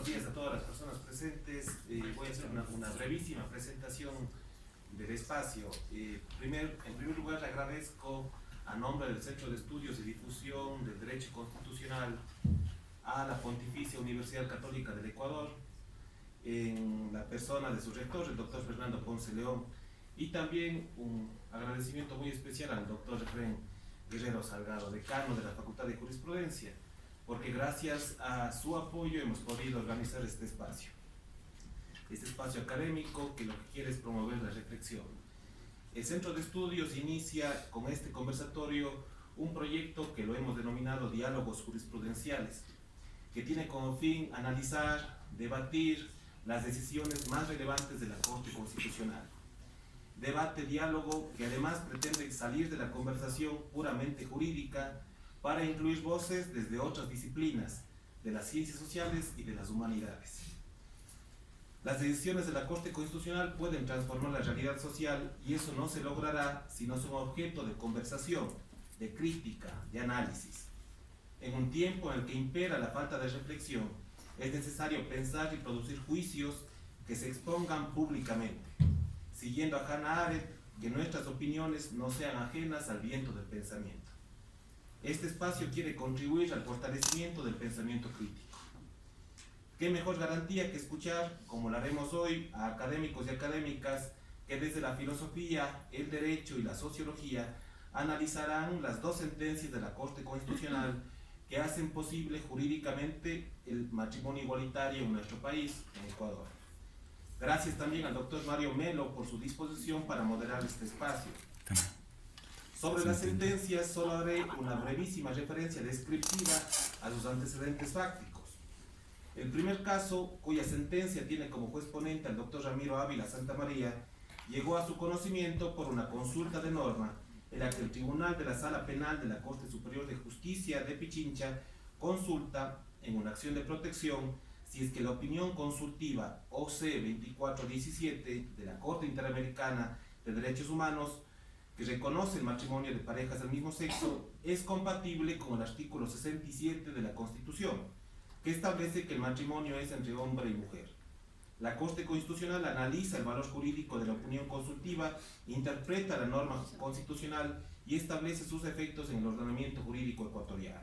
días a todas las personas presentes. Voy a hacer una brevísima presentación del espacio. En primer lugar, le agradezco a nombre del Centro de Estudios y Difusión del Derecho Constitucional a la Pontificia Universidad Católica del Ecuador, en la persona de su rector, el doctor Fernando Ponce León, y también un agradecimiento muy especial al doctor Efraín Guerrero Salgado, decano de la Facultad de Jurisprudencia, porque gracias a su apoyo hemos podido organizar este espacio académico que lo que quiere es promover la reflexión. El Centro de Estudios inicia con este conversatorio un proyecto que lo hemos denominado Diálogos Jurisprudenciales, que tiene como fin analizar, debatir las decisiones más relevantes de la Corte Constitucional. Debate, diálogo que además pretende salir de la conversación puramente jurídica para incluir voces desde otras disciplinas, de las ciencias sociales y de las humanidades. Las decisiones de la Corte Constitucional pueden transformar la realidad social y eso no se logrará si no son objeto de conversación, de crítica, de análisis. En un tiempo en el que impera la falta de reflexión, es necesario pensar y producir juicios que se expongan públicamente, siguiendo a Hannah Arendt, que nuestras opiniones no sean ajenas al viento del pensamiento. Este espacio quiere contribuir al fortalecimiento del pensamiento crítico. ¿Qué mejor garantía que escuchar, como lo haremos hoy, a académicos y académicas que desde la filosofía, el derecho y la sociología analizarán las dos sentencias de la Corte Constitucional que hacen posible jurídicamente el matrimonio igualitario en nuestro país, en Ecuador? Gracias también al doctor Mario Melo por su disposición para moderar este espacio. Sobre las sentencias solo haré una brevísima referencia descriptiva a sus antecedentes fácticos. El primer caso, cuya sentencia tiene como juez ponente al doctor Ramiro Ávila Santamaría, llegó a su conocimiento por una consulta de norma en la que el Tribunal de la Sala Penal de la Corte Superior de Justicia de Pichincha consulta, en una acción de protección, si es que la opinión consultiva OC 2417 de la Corte Interamericana de Derechos Humanos, que reconoce el matrimonio de parejas del mismo sexo, es compatible con el artículo 67 de la Constitución, que establece que el matrimonio es entre hombre y mujer. La Corte Constitucional analiza el valor jurídico de la opinión consultiva, interpreta la norma constitucional y establece sus efectos en el ordenamiento jurídico ecuatoriano.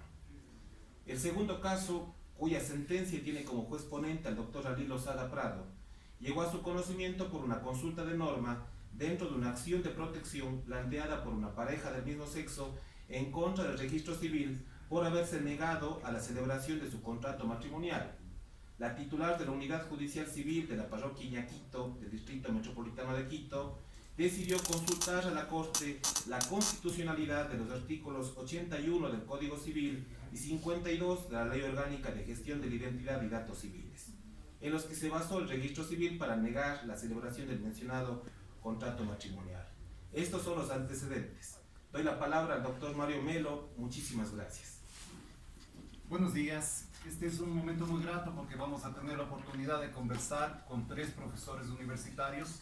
El segundo caso, cuya sentencia tiene como juez ponente al doctor Alí Lozada Prado, llegó a su conocimiento por una consulta de norma dentro de una acción de protección planteada por una pareja del mismo sexo en contra del registro civil por haberse negado a la celebración de su contrato matrimonial. La titular de la Unidad Judicial Civil de la Parroquia Iñaquito, del Distrito Metropolitano de Quito, decidió consultar a la Corte la constitucionalidad de los artículos 81 del Código Civil y 52 de la Ley Orgánica de Gestión de la Identidad y Datos Civiles, en los que se basó el registro civil para negar la celebración del mencionado contrato matrimonial. Estos son los antecedentes. Doy la palabra al doctor Mario Melo. Muchísimas gracias. Buenos días. Este es un momento muy grato porque vamos a tener la oportunidad de conversar con tres profesores universitarios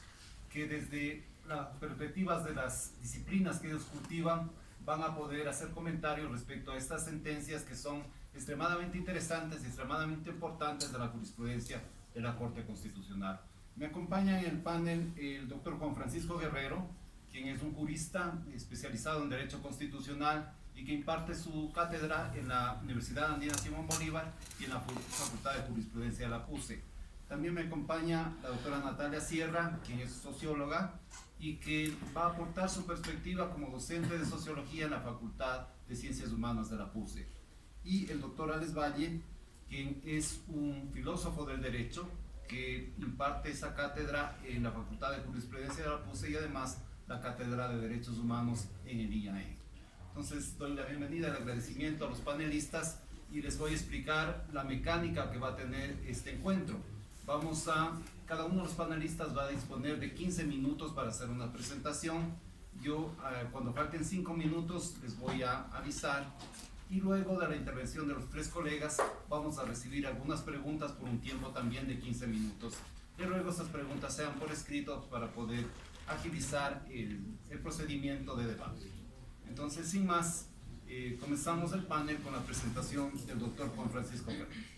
que desde las perspectivas de las disciplinas que ellos cultivan van a poder hacer comentarios respecto a estas sentencias que son extremadamente interesantes y extremadamente importantes de la jurisprudencia de la Corte Constitucional. Me acompaña en el panel el doctor Juan Francisco Guerrero, quien es un jurista especializado en Derecho Constitucional y que imparte su cátedra en la Universidad Andina Simón Bolívar y en la Facultad de Jurisprudencia de la PUCE. También me acompaña la doctora Natalia Sierra, quien es socióloga y que va a aportar su perspectiva como docente de sociología en la Facultad de Ciencias Humanas de la PUCE. Y el doctor Alex Valle, quien es un filósofo del derecho que imparte esa cátedra en la Facultad de Jurisprudencia de la PUCE y además la Cátedra de Derechos Humanos en el IAE. Entonces doy la bienvenida y el agradecimiento a los panelistas y les voy a explicar la mecánica que va a tener este encuentro. Cada uno de los panelistas va a disponer de 15 minutos para hacer una presentación. Yo cuando falten 5 minutos les voy a avisar y luego de la intervención de los tres colegas vamos a recibir algunas preguntas por un tiempo también de 15 minutos. Y luego esas preguntas sean por escrito para poder agilizar el procedimiento de debate. Entonces, sin más, comenzamos el panel con la presentación del doctor Juan Francisco Guerrero.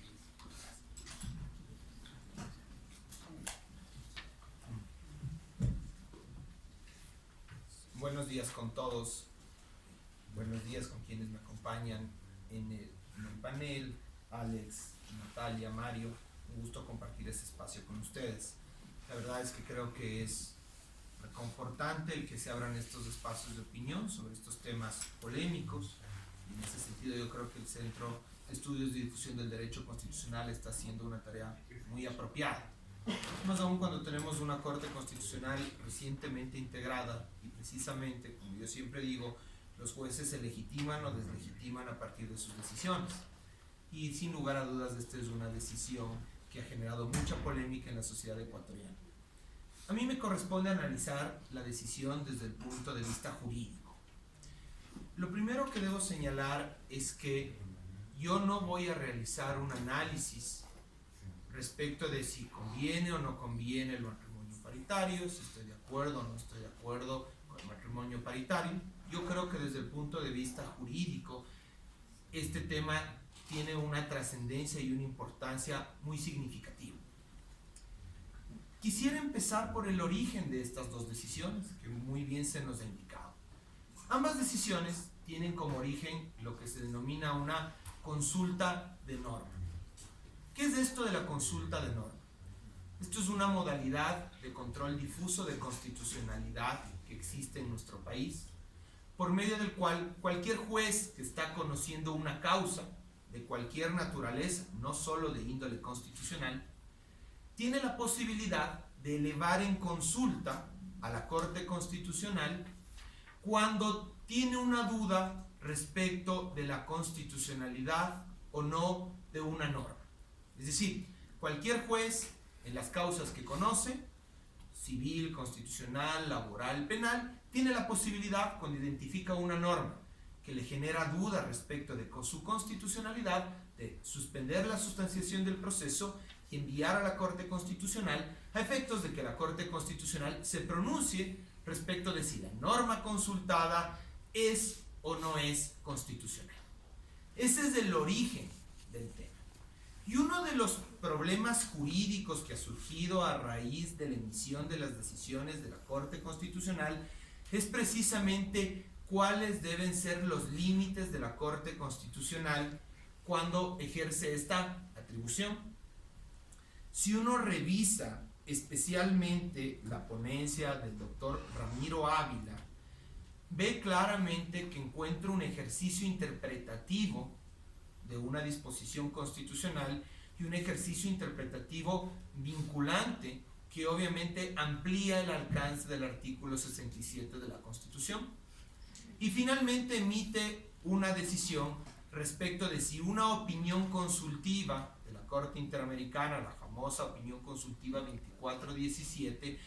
días con todos. Buenos días con quienes me acompañan en el panel, Alex, Natalia, Mario. Un gusto compartir este espacio con ustedes. La verdad es que creo que es reconfortante el que se abran estos espacios de opinión sobre estos temas polémicos. Y en ese sentido yo creo que el Centro de Estudios de Difusión del Derecho Constitucional está haciendo una tarea muy apropiada. Más aún cuando tenemos una Corte Constitucional recientemente integrada y precisamente, como yo siempre digo, los jueces se legitiman o deslegitiman a partir de sus decisiones. Y sin lugar a dudas esta es una decisión que ha generado mucha polémica en la sociedad ecuatoriana. A mí me corresponde analizar la decisión desde el punto de vista jurídico. Lo primero que debo señalar es que yo no voy a realizar un análisis respecto de si conviene o no conviene el matrimonio paritario, si estoy de acuerdo o no estoy de acuerdo con el matrimonio paritario. Yo creo que desde el punto de vista jurídico este tema tiene una trascendencia y una importancia muy significativa. Quisiera empezar por el origen de estas dos decisiones, que muy bien se nos ha indicado. Ambas decisiones tienen como origen lo que se denomina una consulta de norma. ¿Qué es esto de la consulta de norma? Esto es una modalidad de control difuso de constitucionalidad que existe en nuestro país, por medio del cual cualquier juez que está conociendo una causa de cualquier naturaleza, no solo de índole constitucional, tiene la posibilidad de elevar en consulta a la Corte Constitucional cuando tiene una duda respecto de la constitucionalidad o no de una norma. Es decir, cualquier juez en las causas que conoce, civil, constitucional, laboral, penal, tiene la posibilidad, cuando identifica una norma que le genera duda respecto de su constitucionalidad, de suspender la sustanciación del proceso y enviar a la Corte Constitucional a efectos de que la Corte Constitucional se pronuncie respecto de si la norma consultada es o no es constitucional. Ese es el origen del tema. Y uno de los problemas jurídicos que ha surgido a raíz de la emisión de las decisiones de la Corte Constitucional es precisamente cuáles deben ser los límites de la Corte Constitucional cuando ejerce esta atribución. Si uno revisa especialmente la ponencia del doctor Ramiro Ávila, ve claramente que encuentra un ejercicio interpretativo de una disposición constitucional y un ejercicio interpretativo vinculante que obviamente amplía el alcance del artículo 67 de la Constitución. Y finalmente emite una decisión respecto de si una opinión consultiva de la Corte Interamericana, la famosa opinión consultiva 2417,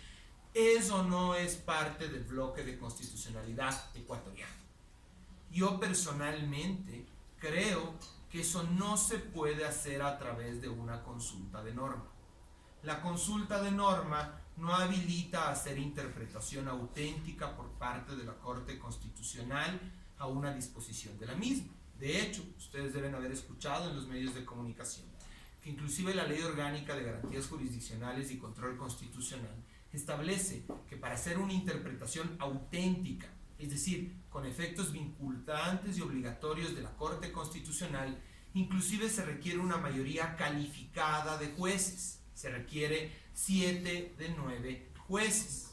es o no es parte del bloque de constitucionalidad ecuatoriano. Yo personalmente creo que eso no se puede hacer a través de una consulta de norma. La consulta de norma no habilita a hacer interpretación auténtica por parte de la Corte Constitucional a una disposición de la misma. De hecho, ustedes deben haber escuchado en los medios de comunicación que inclusive la Ley Orgánica de Garantías Jurisdiccionales y Control Constitucional establece que para hacer una interpretación auténtica, es decir, con efectos vinculantes y obligatorios de la Corte Constitucional, inclusive se requiere una mayoría calificada de jueces. Se requiere 7 de 9 jueces.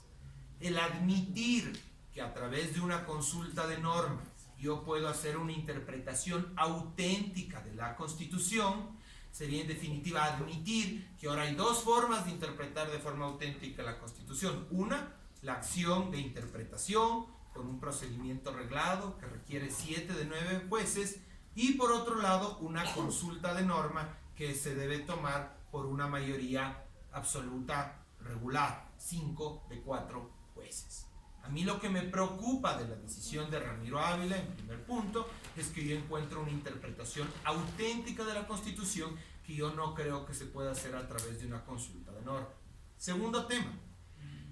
El admitir que a través de una consulta de norma yo puedo hacer una interpretación auténtica de la Constitución sería en definitiva admitir que ahora hay dos formas de interpretar de forma auténtica la Constitución. Una, la acción de interpretación con un procedimiento reglado que requiere 7 de 9 jueces, y por otro lado una consulta de norma que se debe tomar por una mayoría absoluta regular, 5 de 4 jueces. A mí lo que me preocupa de la decisión de Ramiro Ávila, en primer punto, es que yo encuentro una interpretación auténtica de la Constitución que yo no creo que se pueda hacer a través de una consulta de norma. Segundo tema,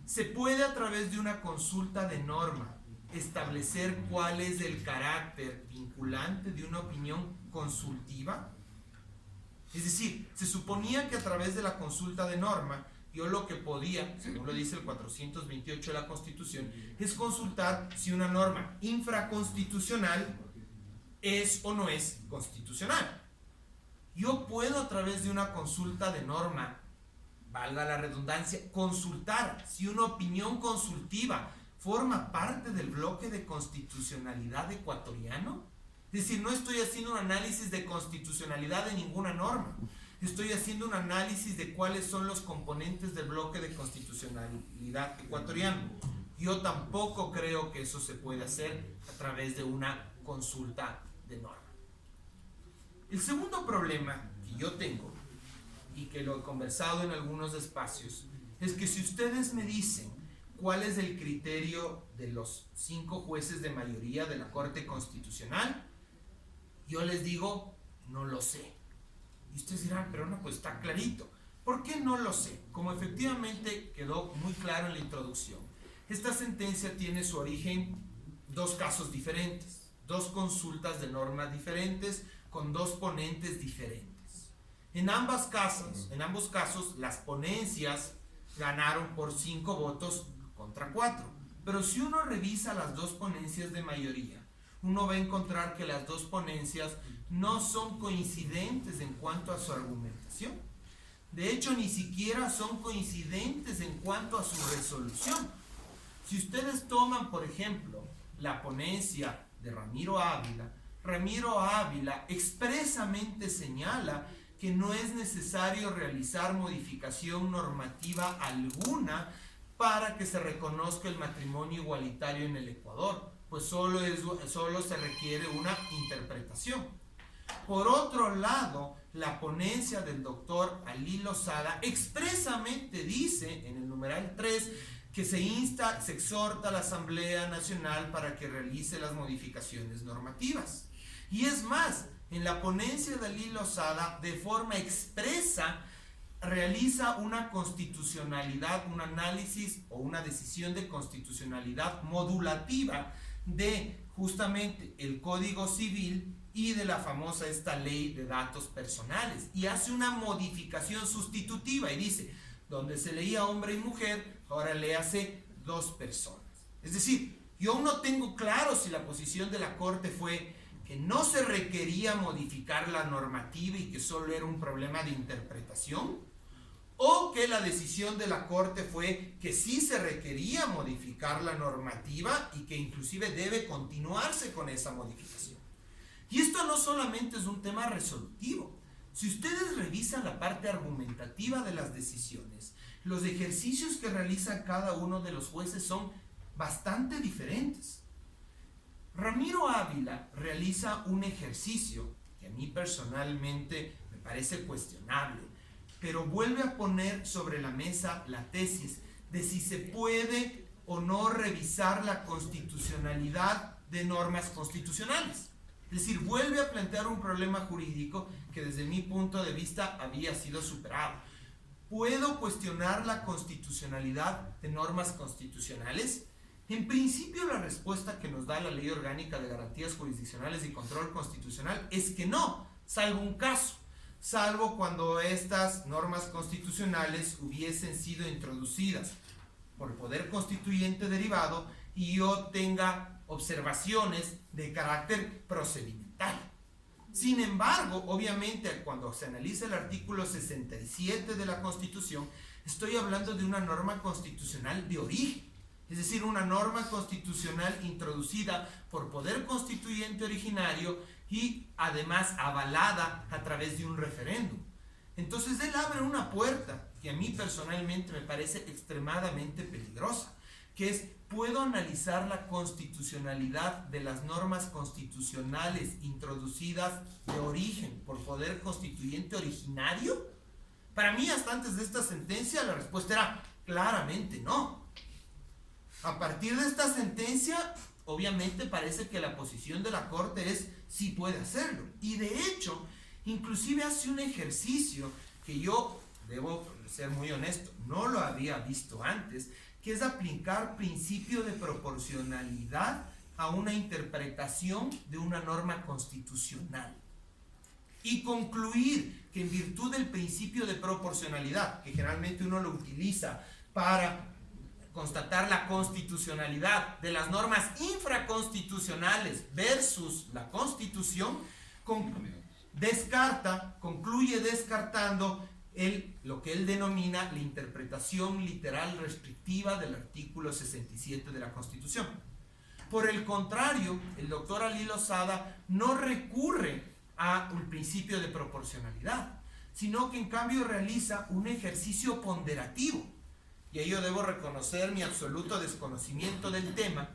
¿se puede a través de una consulta de norma establecer cuál es el carácter vinculante de una opinión consultiva? Es decir, se suponía que a través de la consulta de norma yo lo que podía, según lo dice el 428 de la Constitución, es consultar si una norma infraconstitucional es o no es constitucional. Yo puedo, a través de una consulta de norma, valga la redundancia, consultar si una opinión consultiva forma parte del bloque de constitucionalidad ecuatoriano. Es decir, no estoy haciendo un análisis de constitucionalidad de ninguna norma. Estoy haciendo un análisis de cuáles son los componentes del bloque de constitucionalidad ecuatoriano. Yo tampoco creo que eso se puede hacer a través de una consulta de norma. El segundo problema que yo tengo, y que lo he conversado en algunos espacios, es que si ustedes me dicen cuál es el criterio de los 5 jueces de mayoría de la Corte Constitucional, yo les digo, no lo sé. Y ustedes dirán, pero no, pues está clarito. ¿Por qué no lo sé? Como efectivamente quedó muy claro en la introducción, esta sentencia tiene su origen en 2 casos diferentes, 2 consultas de normas diferentes, con 2 ponentes diferentes. En ambos casos, las ponencias ganaron por 5 votos contra 4. Pero si uno revisa las 2 ponencias de mayoría, uno va a encontrar que las 2 ponencias no son coincidentes en cuanto a su argumentación. De hecho, ni siquiera son coincidentes en cuanto a su resolución. Si ustedes toman, por ejemplo, la ponencia de Ramiro Ávila expresamente señala que no es necesario realizar modificación normativa alguna para que se reconozca el matrimonio igualitario en el Ecuador, pues solo se requiere una interpretación. Por otro lado, la ponencia del doctor Ali Lozada expresamente dice en el numeral 3 que se exhorta a la Asamblea Nacional para que realice las modificaciones normativas. Y es más, en la ponencia de Ali Lozada, de forma expresa, realiza una constitucionalidad, un análisis o una decisión de constitucionalidad modulativa de justamente el Código Civil y de la famosa esta ley de datos personales, y hace una modificación sustitutiva y dice, donde se leía hombre y mujer, ahora le hace 2 personas. Es decir, yo aún no tengo claro si la posición de la Corte fue que no se requería modificar la normativa y que solo era un problema de interpretación, o que la decisión de la Corte fue que sí se requería modificar la normativa y que inclusive debe continuarse con esa modificación. Y esto no solamente es un tema resolutivo. Si ustedes revisan la parte argumentativa de las decisiones, los ejercicios que realizan cada uno de los jueces son bastante diferentes. Ramiro Ávila realiza un ejercicio que a mí personalmente me parece cuestionable, pero vuelve a poner sobre la mesa la tesis de si se puede o no revisar la constitucionalidad de normas constitucionales. Es decir, vuelve a plantear un problema jurídico que desde mi punto de vista había sido superado. ¿Puedo cuestionar la constitucionalidad de normas constitucionales? En principio, la respuesta que nos da la Ley Orgánica de Garantías Jurisdiccionales y Control Constitucional es que no, salvo un caso, salvo cuando estas normas constitucionales hubiesen sido introducidas por el Poder Constituyente derivado y yo tenga observaciones de carácter procedimental. Sin embargo, obviamente, cuando se analiza el artículo 67 de la Constitución, estoy hablando de una norma constitucional de origen, es decir, una norma constitucional introducida por Poder Constituyente originario y además avalada a través de un referéndum. Entonces, él abre una puerta que a mí personalmente me parece extremadamente peligrosa, que es, ¿puedo analizar la constitucionalidad de las normas constitucionales introducidas de origen por Poder Constituyente originario? Para mí, hasta antes de esta sentencia, la respuesta era claramente no. A partir de esta sentencia, obviamente parece que la posición de la Corte es sí puede hacerlo. Y de hecho, inclusive hace un ejercicio que yo, debo ser muy honesto, no lo había visto antes, que es aplicar principio de proporcionalidad a una interpretación de una norma constitucional y concluir que en virtud del principio de proporcionalidad, que generalmente uno lo utiliza para constatar la constitucionalidad de las normas infraconstitucionales versus la Constitución, concluye descartando lo que él denomina la interpretación literal restrictiva del artículo 67 de la Constitución. Por el contrario, el doctor Ali Lozada no recurre al principio de proporcionalidad, sino que en cambio realiza un ejercicio ponderativo. Y ahí yo debo reconocer mi absoluto desconocimiento del tema,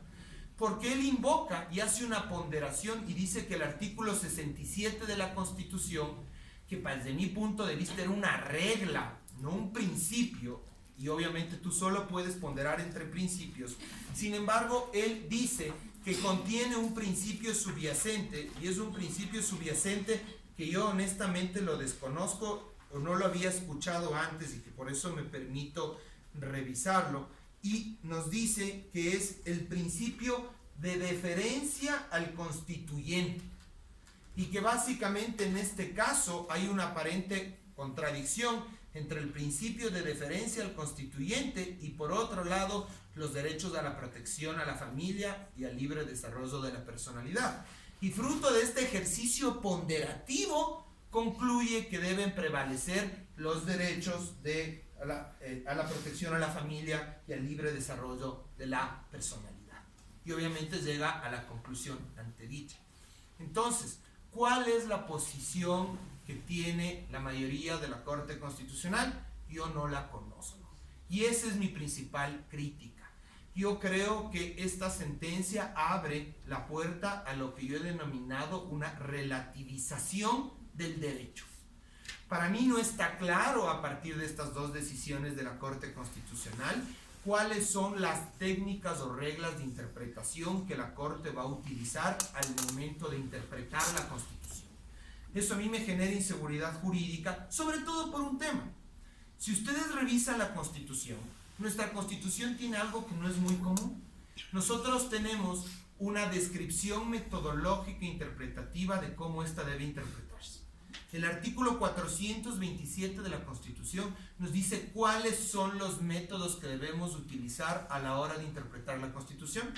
porque él invoca y hace una ponderación y dice que el artículo 67 de la Constitución, que desde mi punto de vista era una regla, no un principio, y obviamente tú solo puedes ponderar entre principios. Sin embargo, él dice que contiene un principio subyacente, y es un principio subyacente que yo honestamente lo desconozco o no lo había escuchado antes y que por eso me permito revisarlo, y nos dice que es el principio de deferencia al constituyente, y que básicamente en este caso hay una aparente contradicción entre el principio de deferencia al constituyente y por otro lado los derechos a la protección a la familia y al libre desarrollo de la personalidad. Y fruto de este ejercicio ponderativo concluye que deben prevalecer los derechos a la protección a la familia y al libre desarrollo de la personalidad. Y obviamente llega a la conclusión antedicha. Entonces, ¿cuál es la posición que tiene la mayoría de la Corte Constitucional? Yo no la conozco. Y esa es mi principal crítica. Yo creo que esta sentencia abre la puerta a lo que yo he denominado una relativización del derecho. Para mí no está claro a partir de estas dos decisiones de la Corte Constitucional cuáles son las técnicas o reglas de interpretación que la Corte va a utilizar al momento de interpretar la Constitución. Eso a mí me genera inseguridad jurídica, sobre todo por un tema. Si ustedes revisan la Constitución, nuestra Constitución tiene algo que no es muy común. Nosotros tenemos una descripción metodológica e interpretativa de cómo esta debe interpretarse. El artículo 427 de la Constitución nos dice cuáles son los métodos que debemos utilizar a la hora de interpretar la Constitución,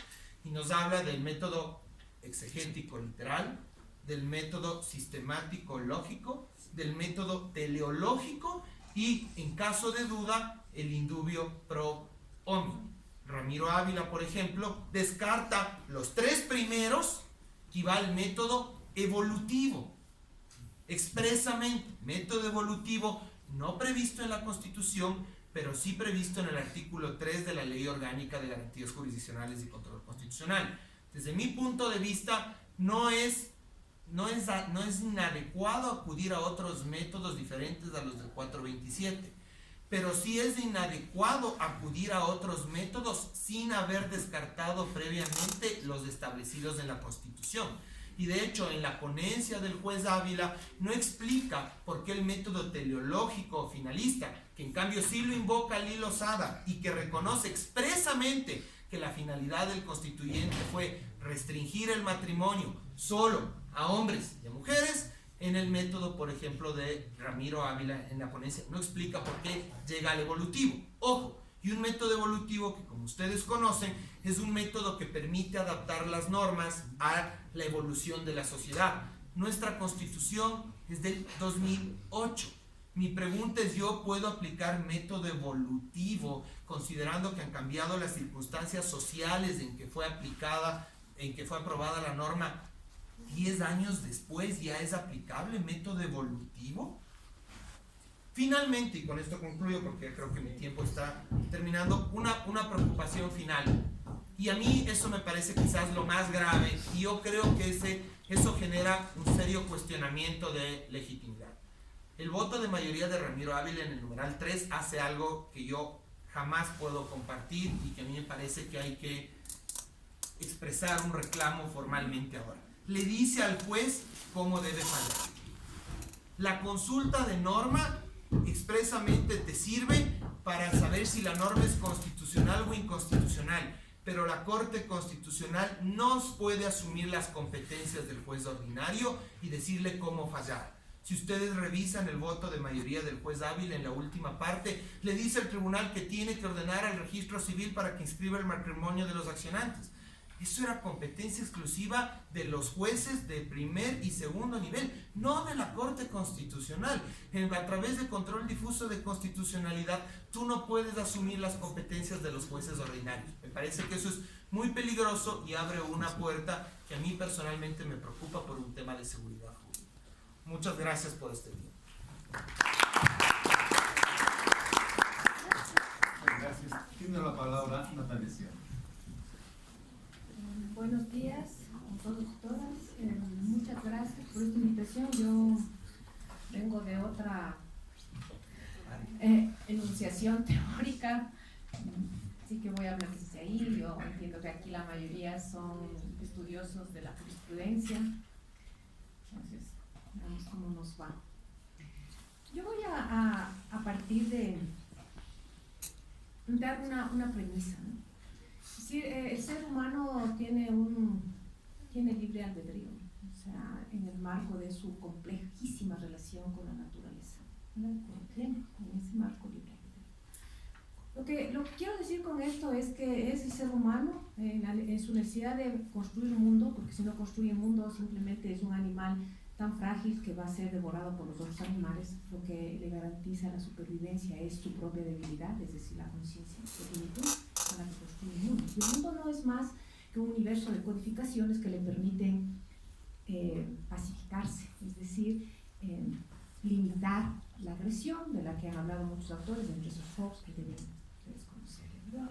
y nos habla del método exegético literal, del método sistemático lógico, del método teleológico y, en caso de duda, el indubio pro hominem. Ramiro Ávila, por ejemplo, descarta los tres primeros y va al método evolutivo. Expresamente, método evolutivo no previsto en la Constitución, pero sí previsto en el artículo 3 de la Ley Orgánica de Garantías Jurisdiccionales y Control Constitucional. Desde mi punto de vista, no es inadecuado acudir a otros métodos diferentes a los del 427, pero sí es inadecuado acudir a otros métodos sin haber descartado previamente los establecidos en la Constitución. Y de hecho, en la ponencia del juez Ávila no explica por qué el método teleológico o finalista, que en cambio sí lo invoca Ali Lozada y que reconoce expresamente que la finalidad del constituyente fue restringir el matrimonio solo a hombres y a mujeres, en el método, por ejemplo, de Ramiro Ávila en la ponencia no explica por qué llega al evolutivo. Ojo, y un método evolutivo que, como ustedes conocen, es un método que permite adaptar las normas a la evolución de la sociedad. Nuestra Constitución es del 2008. Mi pregunta es, ¿yo puedo aplicar método evolutivo considerando que han cambiado las circunstancias sociales en que fue aplicada, en que fue aprobada la norma 10 años después? ¿Ya es aplicable método evolutivo? Finalmente, y con esto concluyo porque creo que mi tiempo está terminando, una preocupación final. Y a mí eso me parece quizás lo más grave, y yo creo que eso genera un serio cuestionamiento de legitimidad. El voto de mayoría de Ramiro Ávila en el numeral 3 hace algo que yo jamás puedo compartir y que a mí me parece que hay que expresar un reclamo formalmente ahora. Le dice al juez cómo debe fallar. La consulta de norma expresamente te sirve para saber si la norma es constitucional o inconstitucional, pero la Corte Constitucional no puede asumir las competencias del juez ordinario y decirle cómo fallar. Si ustedes revisan el voto de mayoría del juez Ávila en la última parte, le dice al tribunal que tiene que ordenar al registro civil para que inscriba el matrimonio de los accionantes. Eso era competencia exclusiva de los jueces de primer y segundo nivel, no de la Corte Constitucional. A través de control difuso de constitucionalidad, tú no puedes asumir las competencias de los jueces ordinarios. Me parece que eso es muy peligroso y abre una puerta que a mí personalmente me preocupa por un tema de seguridad jurídica. Muchas gracias por este tiempo. Gracias. Tiene la palabra Natalia Sierra. Buenos días a todos y todas. Muchas gracias por esta invitación. Yo vengo de otra enunciación teórica, así que voy a hablar desde ahí. Yo entiendo que aquí la mayoría son estudiosos de la jurisprudencia. Entonces, veamos cómo nos va. Yo voy a partir de dar una premisa, ¿no? Es decir, el ser humano tiene libre albedrío, o sea, en el marco de su complejísima relación con la naturaleza, ¿verdad? Con ese marco libre albedrío. Lo que quiero decir con esto es que es el ser humano en su necesidad de construir un mundo, porque si no construye un mundo simplemente es un animal tan frágil que va a ser devorado por los otros animales. Lo que le garantiza la supervivencia es su propia debilidad, es decir, la conciencia de plenitud para que construya un mundo. Y el mundo no es más que un universo de codificaciones que le permiten pacificarse, es decir, limitar la agresión de la que han hablado muchos autores, entre esos Fox, que deben ustedes conocer, ¿verdad?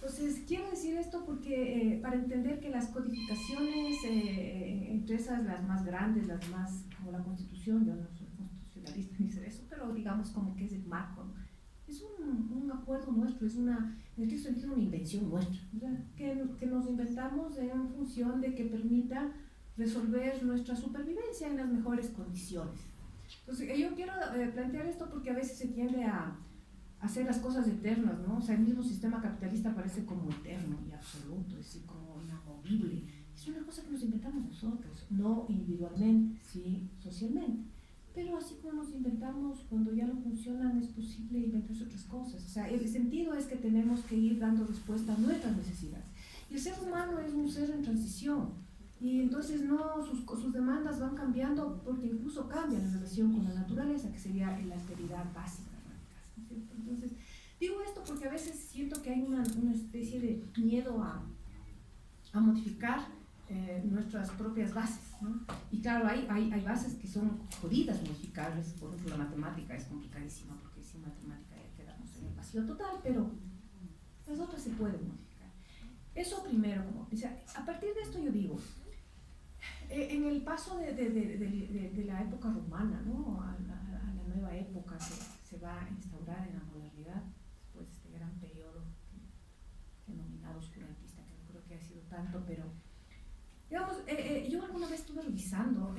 Entonces, quiero decir esto porque para entender que las codificaciones, entre esas las más grandes, las más como la Constitución, yo no soy constitucionalista ni sé eso, pero digamos como que es el marco, ¿no? Es un acuerdo nuestro, es en este sentido una invención nuestra, ¿verdad? Que nos inventamos en función de que permita resolver nuestra supervivencia en las mejores condiciones. Entonces, yo quiero plantear esto porque a veces se tiende a hacer las cosas eternas, ¿no? O sea, el mismo sistema capitalista parece como eterno y absoluto, es decir, como inamovible. Es una cosa que nos inventamos nosotros, no individualmente, sí, socialmente. Pero así como nos inventamos, cuando ya no funcionan, es posible inventarse otras cosas. O sea, el sentido es que tenemos que ir dando respuesta a nuestras necesidades. Y el ser humano es un ser en transición. Y entonces sus demandas van cambiando porque incluso cambia la relación con la naturaleza, que sería la alteridad básica. Entonces, digo esto porque a veces siento que hay una especie de miedo a modificar nuestras propias bases, ¿no? Y claro, hay bases que son jodidas modificables. Por ejemplo, la matemática es complicadísima porque sin matemática ya quedamos en el vacío total, pero las otras se pueden modificar. Eso primero, como, o sea, a partir de esto yo digo, en el paso de la época romana, ¿no? a la nueva época que se va a instaurar en la modernidad, después de este gran periodo denominado oscurantista, que no creo que haya sido tanto, pero digamos, yo alguna vez estuve revisando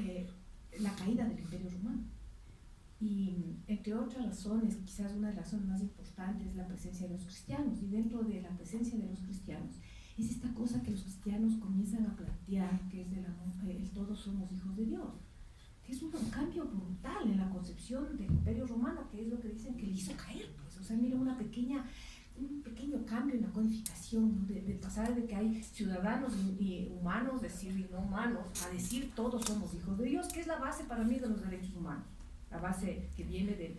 la caída del Imperio Romano, y entre otras razones, quizás una de las razones más importantes es la presencia de los cristianos, y dentro de la presencia de los cristianos es esta cosa que los cristianos comienzan a plantear, que es todos somos hijos de Dios, que es un cambio brutal en la concepción del Imperio Romano, que es lo que dicen que le hizo caer, pues. O sea, mira, un pequeño cambio en la codificación, ¿no? de pasar de que hay ciudadanos y humanos, decir y no humanos, a decir todos somos hijos de Dios, que es la base para mí de los derechos humanos, la base que viene del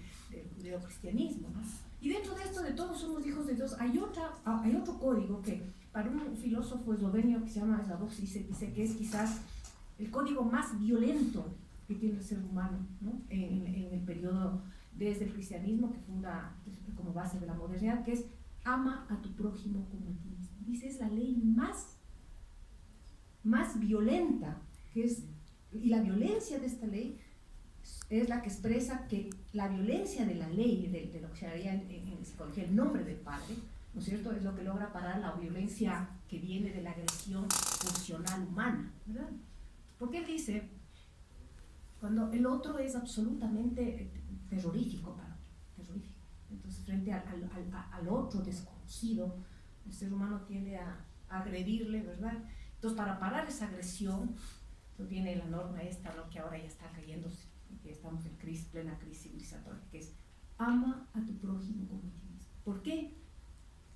judeocristianismo, ¿no? Y dentro de esto de todos somos hijos de Dios hay otro código que para un filósofo eslovenio que se llama Slavoj dice que es quizás el código más violento que tiene el ser humano, ¿no? en el periodo desde el cristianismo, que funda como base de la modernidad, que es ama a tu prójimo como a ti mismo. Dice, es la ley más violenta, y la violencia de esta ley es la que expresa que la violencia de la ley, de lo que se haría en psicología el nombre del padre, ¿no es cierto?, es lo que logra parar la violencia que viene de la agresión funcional humana, ¿verdad? Porque él dice, cuando el otro es absolutamente terrorífico para otro, terrorífico. Entonces, frente al otro desconocido, el ser humano tiende a agredirle, ¿verdad? Entonces, para parar esa agresión, pues viene la norma esta, ¿no?, que ahora ya está cayéndose y que estamos en crisis, plena crisis civilizatoria, que es ama a tu prójimo como a ti mismo. ¿Por qué?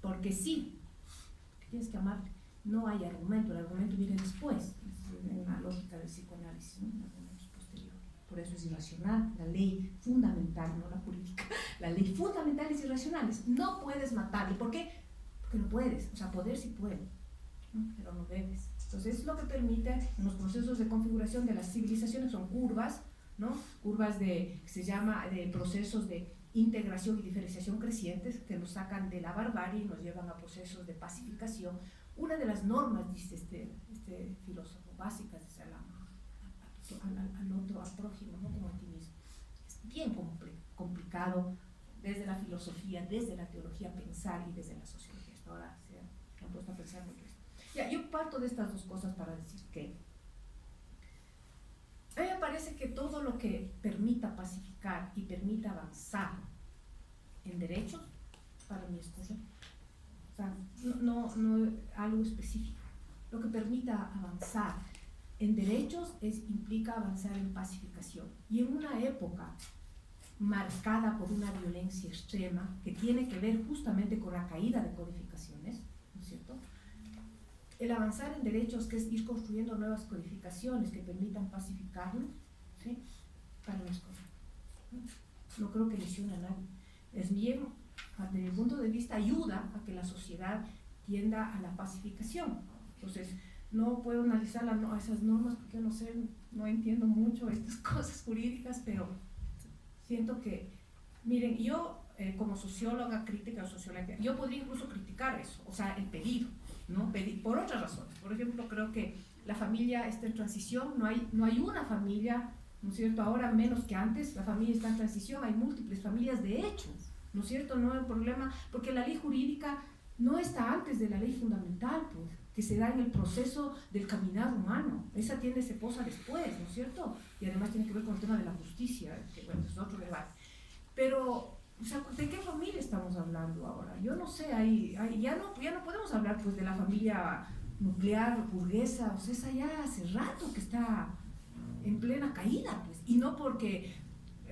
Porque sí, tienes que amarle. No hay argumento, el argumento viene después, en la lógica del psicoanálisis, ¿no? El argumento es posterior. Por eso es irracional, la ley fundamental, no la política, la ley fundamental es irracional, no puedes matar. ¿Y por qué? Porque no puedes, o sea, poder sí puede, ¿no? Pero no debes. Entonces, es lo que permite en los procesos de configuración de las civilizaciones, son curvas, ¿no? Curvas que se llama de procesos de integración y diferenciación crecientes que nos sacan de la barbarie y nos llevan a procesos de pacificación. Una de las normas, dice este filósofo, básicas es al otro, al prójimo, no como a ti mismo. Es bien complicado desde la filosofía, desde la teología pensar y desde la sociología. Hasta ahora se han puesto a pensar mucho esto. Ya, yo parto de estas dos cosas para decir que a mí me parece que todo lo que permita pacificar y permita avanzar en derechos, para mí es correcto. O sea, no algo específico. Lo que permita avanzar en derechos implica avanzar en pacificación. Y en una época marcada por una violencia extrema que tiene que ver justamente con la caída de codificaciones, ¿no es cierto? El avanzar en derechos, que es ir construyendo nuevas codificaciones que permitan pacificarnos, ¿sí? Para mí es correcto. No creo que lesione a nadie. Es bien, desde mi punto de vista, ayuda a que la sociedad tienda a la pacificación. Entonces, no puedo analizar esas normas porque no sé, no entiendo mucho estas cosas jurídicas, pero siento que, miren, yo como socióloga crítica o socióloga, yo podría incluso criticar eso, o sea, el pedido, ¿no? Por otras razones. Por ejemplo, creo que la familia está en transición, no hay una familia, ¿no es cierto? Ahora menos que antes, la familia está en transición, hay múltiples familias de hecho, ¿no es cierto? No hay problema, porque la ley jurídica no está antes de la ley fundamental, pues, que se da en el proceso del caminar humano. Esa se posa después, ¿no es cierto? Y además tiene que ver con el tema de la justicia, que bueno, es otro debate. Pero, o sea, ¿de qué familia estamos hablando ahora? Yo no sé, ya no podemos hablar pues de la familia nuclear, burguesa, o sea, esa ya hace rato que está en plena caída, pues, y no porque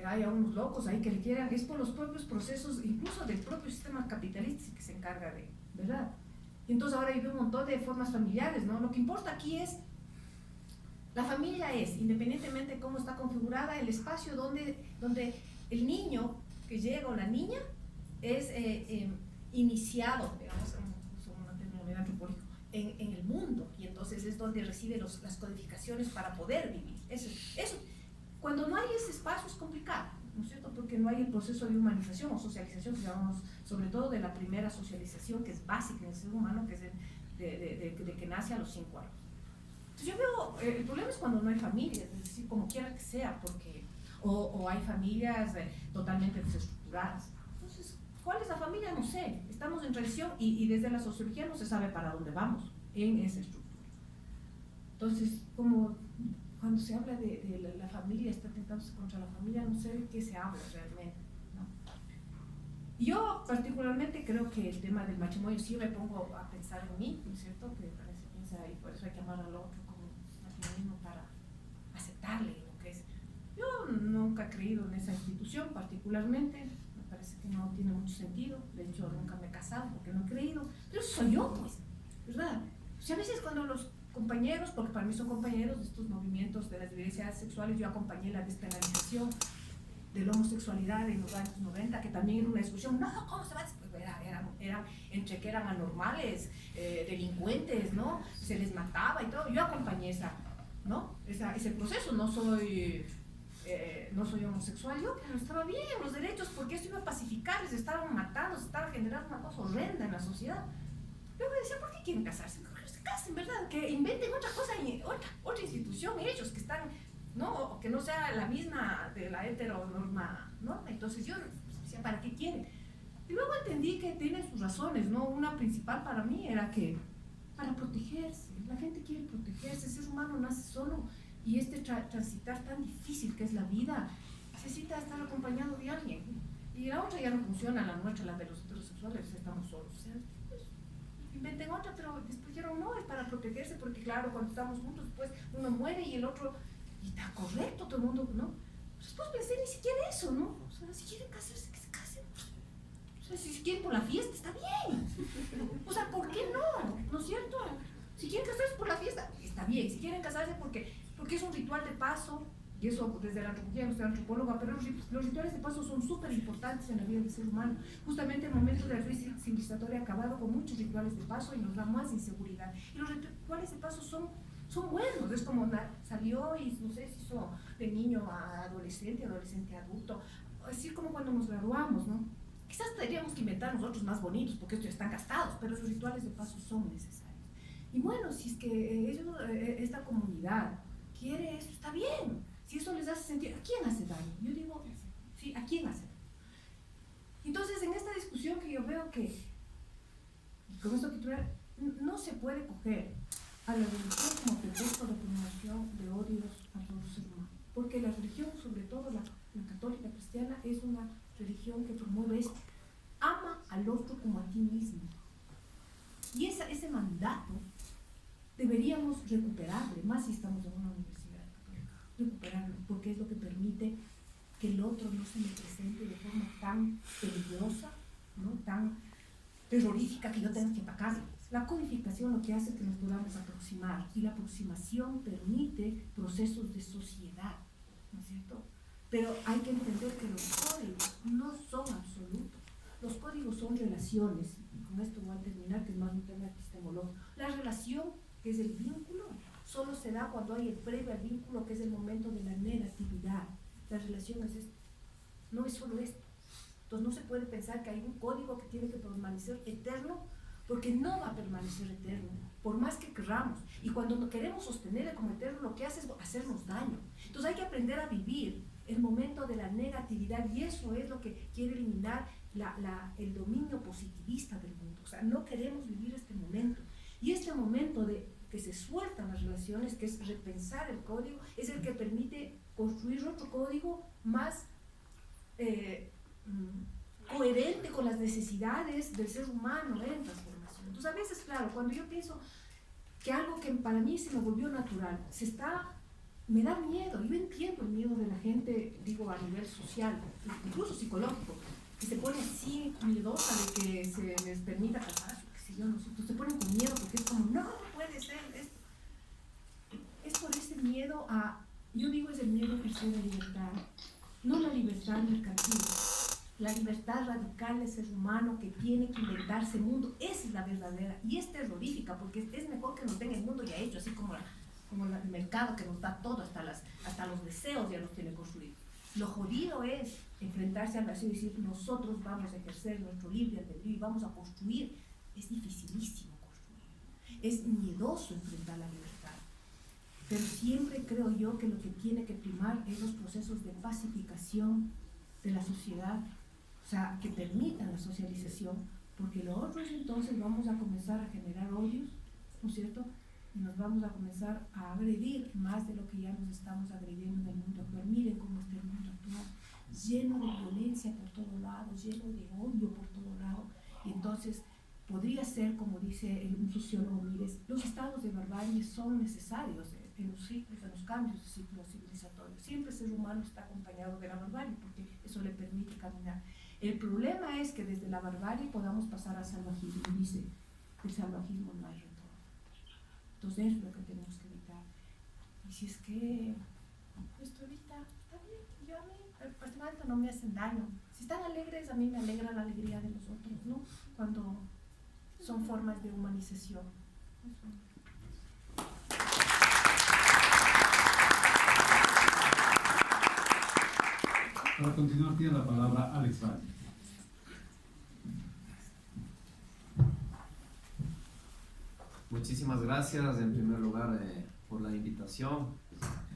haya unos locos ahí que le quieran, es por los propios procesos, incluso del propio sistema capitalista que se encarga de, ¿verdad? Y entonces ahora hay un montón de formas familiares, ¿no? Lo que importa aquí es, la familia es, independientemente de cómo está configurada, el espacio donde el niño que llega o la niña es iniciado, digamos, en un término antropológico, en el mundo, y entonces es donde recibe las codificaciones para poder vivir. Eso, cuando no hay ese espacio es complicado, ¿no es cierto? Porque no hay el proceso de humanización o socialización, que llamamos, sobre todo de la primera socialización, que es básica en el ser humano, que es de que nace a los 5 años. Entonces yo veo, el problema es cuando no hay familias, es decir, como quiera que sea, porque o hay familias totalmente desestructuradas. Entonces, ¿cuál es la familia? No sé, estamos en transición y desde la sociología no se sabe para dónde vamos en esa estructura. Entonces, como cuando se habla de la familia, está atentándose contra la familia, no sé de qué se habla realmente, ¿no? Yo particularmente creo que el tema del matrimonio, sí me pongo a pensar en mí, ¿no es cierto? Que parece piensa, y por eso hay que amar al otro como matrimonio para aceptarle lo que es. Yo nunca he creído en esa institución particularmente, me parece que no tiene mucho sentido, de hecho nunca me he casado porque no he creído, pero eso soy yo, pues, ¿verdad? O sea, a veces cuando los compañeros, porque para mí son compañeros de estos movimientos de las diversidades sexuales, yo acompañé la despenalización de la homosexualidad en los años 90, que también era una discusión, no, ¿cómo se va a era entre que eran anormales, delincuentes, ¿no? Se les mataba y todo, yo acompañé ese proceso, no soy homosexual, yo, pero estaba bien los derechos, porque esto iba a pacificar, se estaban matando, se estaba generando una cosa horrenda en la sociedad. Yo me decía, ¿por qué quieren casarse? Que se casen, ¿verdad? Que inventen otra cosa, otra institución, ellos que están, ¿no? O que no sea la misma de la heteronorma, ¿no? Entonces yo decía, ¿para qué quieren? Y luego entendí que tienen sus razones, ¿no? Una principal para mí era que para protegerse, la gente quiere protegerse, el ser humano nace solo y transitar tan difícil que es la vida, necesita estar acompañado de alguien. Y la otra ya no funciona, la nuestra, la de los heterosexuales, estamos solos. O sea, pues, inventen otra, pero después dijeron, no, es para protegerse, porque claro, cuando estamos juntos, pues uno muere y el otro, y está correcto, todo el mundo, ¿no? O Entonces, pues pensé ni siquiera eso, ¿no? O sea, si quieren casarse, que se casen. O sea, si quieren por la fiesta, está bien. O sea, ¿por qué no? ¿No es cierto? Si quieren casarse por la fiesta, está bien. Si quieren casarse porque es un ritual de paso, y eso desde la antropología, no soy antropóloga, pero los rituales de paso son súper importantes en la vida del ser humano. Justamente el momento de la crisis civilizatoria ha acabado con muchos rituales de paso y nos da más inseguridad. Y los rituales de paso son buenos. Es como salió y no sé si hizo de niño a adolescente, adolescente a adulto, así como cuando nos graduamos, ¿no? Quizás tendríamos que inventar nosotros más bonitos porque estos ya están gastados, pero los rituales de paso son necesarios. Y bueno, si es que esta comunidad quiere eso, está bien. Si eso les hace sentir, ¿a quién hace daño? Yo digo, sí, ¿a quién hace daño? Entonces, en esta discusión que yo veo que, con esto que no se puede coger a la religión como pretexto de promoción de odios a todos los seres humanos. Porque la religión, sobre todo la católica cristiana, es una religión que promueve esto. Ama al otro como a ti mismo. Y ese mandato deberíamos recuperarlo, más si estamos en una universidad católica. Recuperarlo, porque es lo que permite que el otro no se me presente de forma tan peligrosa, ¿no? Tan terrorífica que yo tenga que atacarlo. La codificación lo que hace es que nos podamos aproximar, y la aproximación permite procesos de sociedad, ¿no es cierto? Pero hay que entender que los códigos no son absolutos. Los códigos son relaciones, y con esto voy a terminar, que es más un tema epistemológico. La relación, que es el vínculo, solo se da cuando hay el previo al vínculo, que es el momento de la negatividad. La relación es esto, no es solo esto. Entonces no se puede pensar que hay un código que tiene que permanecer eterno, porque no va a permanecer eterno, por más que querramos. Y cuando no queremos sostenerlo como eterno, lo que hace es hacernos daño. Entonces hay que aprender a vivir el momento de la negatividad, y eso es lo que quiere eliminar el dominio positivista del mundo. O sea, no queremos vivir este momento. Y este momento de que se sueltan las relaciones, que es repensar el código, es el que permite construir otro código más coherente con las necesidades del ser humano en transformación. Entonces, a veces, claro, cuando yo pienso que algo que para mí se me volvió natural, me da miedo. Yo entiendo el miedo de la gente, digo, a nivel social, incluso psicológico, que se pone así miedosa de que se les permita casarse, que si yo no sé, pues se ponen con miedo porque es como, no puede ser. Es por ese miedo yo digo, es el miedo a ejercer la libertad, no la libertad mercantil. La libertad radical del ser humano que tiene que inventarse el mundo, esa es la verdadera, y es terrorífica, porque es mejor que nos den el mundo ya hecho, así como el mercado que nos da todo, hasta los deseos ya los tiene construidos. Lo jodido es enfrentarse al vacío y decir, nosotros vamos a ejercer nuestro libre albedrío y vamos a construir. Es dificilísimo construir, es miedoso enfrentar la libertad, pero siempre creo yo que lo que tiene que primar es los procesos de pacificación de la sociedad, o sea, que permitan la socialización, porque lo otro es entonces vamos a comenzar a generar odios, ¿no es cierto? Y nos vamos a comenzar a agredir más de lo que ya nos estamos agrediendo en el mundo actual. Miren cómo está el mundo actual, lleno de violencia por todo lado, lleno de odio por todo lado. Y entonces podría ser, como dice un sociólogo Mires, los estados de barbarie son necesarios en los ciclos, en los cambios de ciclos civilizatorios. Siempre el ser humano está acompañado de la barbarie, porque eso le permite caminar. El problema es que desde la barbarie podamos pasar al salvajismo. Dice, el salvajismo no hay retorno. Entonces es lo que tenemos que evitar. Y si es que esto ahorita está bien, yo a mí personalmente no me hacen daño. Si están alegres, a mí me alegra la alegría de los otros, ¿no? Cuando son formas de humanización. Para continuar tiene la palabra Alex Valle. Muchísimas gracias en primer lugar por la invitación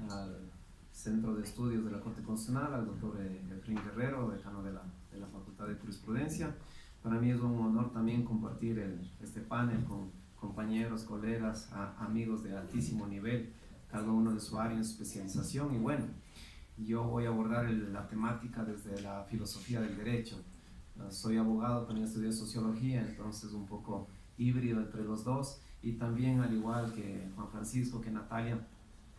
al Centro de Estudios de la Corte Constitucional, al doctor Efraín Guerrero, decano de la Facultad de Jurisprudencia. Para mí es un honor también compartir este panel con compañeros, colegas, amigos de altísimo nivel, cada uno de su área en especialización. Y bueno, yo voy a abordar la temática desde la filosofía del derecho. Soy abogado, también estudié sociología, entonces un poco híbrido entre los dos. Y también, al igual que Juan Francisco, que Natalia,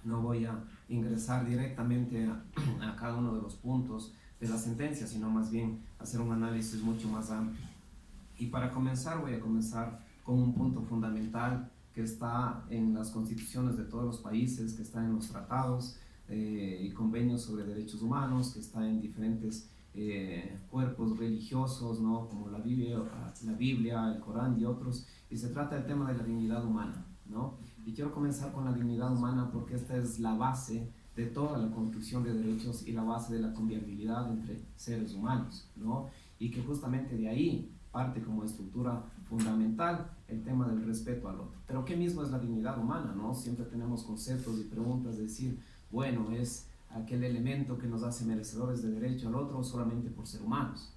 No voy a ingresar directamente a cada uno de los puntos de la sentencia, sino más bien hacer un análisis mucho más amplio. Y para comenzar, voy a comenzar con un punto fundamental que está en las constituciones de todos los países, que está en los tratados y convenios sobre derechos humanos, que está en diferentes cuerpos religiosos, ¿no? Como la Biblia, el Corán y otros, y se trata del tema de la dignidad humana, ¿no? Y quiero comenzar con la dignidad humana porque esta es la base de toda la construcción de derechos y la base de la convivialidad entre seres humanos, ¿no? Y que justamente de ahí parte como estructura fundamental el tema del respeto al otro. Pero ¿qué mismo es la dignidad humana, no? Siempre tenemos conceptos y preguntas de decir, bueno, es aquel elemento que nos hace merecedores de derecho al otro solamente por ser humanos.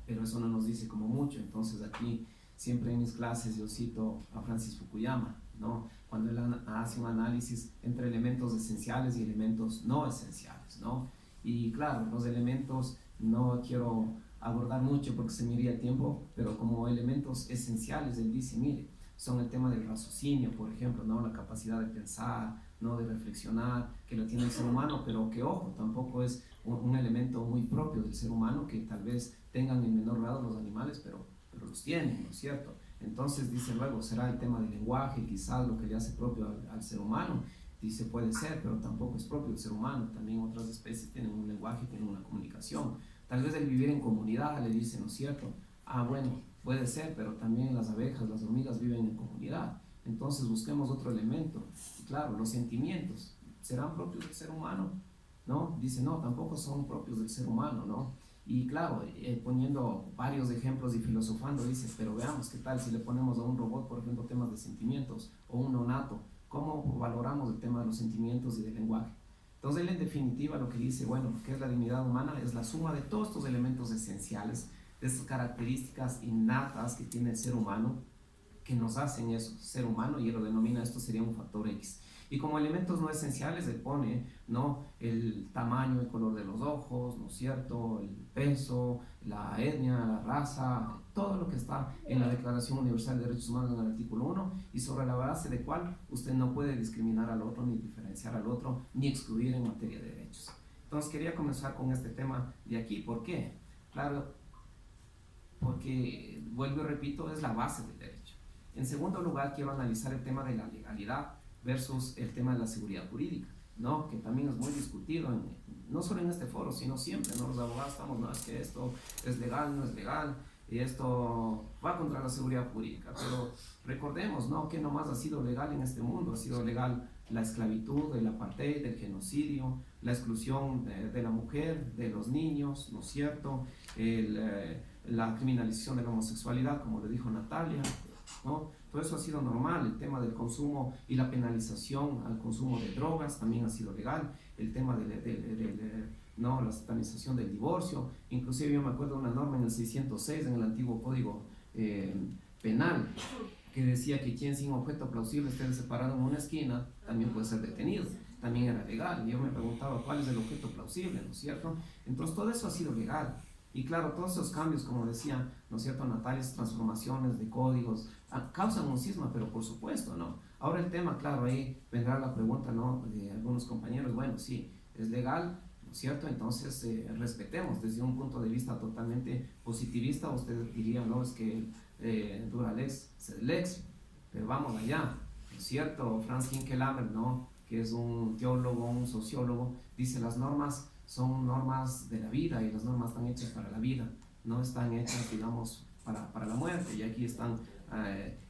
Pero eso no nos dice como mucho. Entonces aquí siempre en mis clases yo cito a Francis Fukuyama, ¿no? Cuando él hace un análisis entre elementos esenciales y elementos no esenciales, ¿no? Y claro, los elementos no quiero abordar mucho porque se me iría el tiempo, pero como elementos esenciales él dice, mire, son el tema del raciocinio, por ejemplo, ¿no? La capacidad de pensar, ¿no? De reflexionar, que lo tiene el ser humano, pero que ojo, tampoco es un elemento muy propio del ser humano, que tal vez tengan en menor grado los animales, pero los tienen, ¿no es cierto? Entonces dice luego, será el tema del lenguaje, quizás lo que le hace propio al ser humano. Dice, puede ser, pero tampoco es propio del ser humano. También otras especies tienen un lenguaje, tienen una comunicación. Tal vez el vivir en comunidad, le dice, ¿no es cierto? Ah, bueno, puede ser, pero también las abejas, las hormigas viven en comunidad. Entonces busquemos otro elemento. Y claro, los sentimientos, ¿serán propios del ser humano? ¿No? Dice, no, tampoco son propios del ser humano, ¿no? Y claro, poniendo varios ejemplos y filosofando, dice, pero veamos qué tal si le ponemos a un robot, por ejemplo, temas de sentimientos, o un nonato, ¿cómo valoramos el tema de los sentimientos y del lenguaje? Entonces él en definitiva lo que dice, bueno, ¿qué es la dignidad humana? Es la suma de todos estos elementos esenciales, de estas características innatas que tiene el ser humano, que nos hacen eso, ser humano, y él lo denomina, esto sería un factor X. Y como elementos no esenciales él pone, ¿no? El tamaño, el color de los ojos, ¿no es cierto? El peso, la etnia, la raza, todo lo que está en la Declaración Universal de Derechos Humanos en el artículo 1, y sobre la base de cual usted no puede discriminar al otro, ni diferenciar al otro, ni excluir en materia de derechos. Entonces quería comenzar con este tema de aquí. ¿Por qué? Claro, porque, vuelvo y repito, es la base del derecho. En segundo lugar, quiero analizar el tema de la legalidad versus el tema de la seguridad jurídica, ¿no? Que también es muy discutido, no solo en este foro, sino siempre, ¿no? Los abogados estamos, no, es que esto es legal, no es legal, y esto va contra la seguridad jurídica, pero recordemos, ¿no? Que nomás ha sido legal en este mundo, ha sido legal la esclavitud, el apartheid, el genocidio, la exclusión de la mujer, de los niños, ¿no es cierto? La criminalización de la homosexualidad, como le dijo Natalia, ¿no? Todo eso ha sido normal. El tema del consumo y la penalización al consumo de drogas también ha sido legal. El tema no, la satanización del divorcio. Inclusive yo me acuerdo de una norma en el 606, en el antiguo Código Penal, que decía que quien sin objeto plausible esté separado en una esquina también puede ser detenido. También era legal. Y yo me preguntaba cuál es el objeto plausible, ¿no es cierto? Entonces todo eso ha sido legal. Y claro, todos esos cambios, como decía, ¿no es cierto, Natalia? Transformaciones de códigos causan un cisma, pero por supuesto, ¿no? Ahora el tema, claro, ahí vendrá la pregunta, ¿no? De algunos compañeros, bueno, sí, es legal, ¿no es cierto? Entonces respetemos desde un punto de vista totalmente positivista. Ustedes dirían, no, es que dura lex, sed lex, pero vamos allá, ¿no es cierto? Franz Hinckelhammer, ¿no? Que es un teólogo, un sociólogo, dice las normas son normas de la vida, y las normas están hechas para la vida, no están hechas, digamos, para la muerte. Y aquí están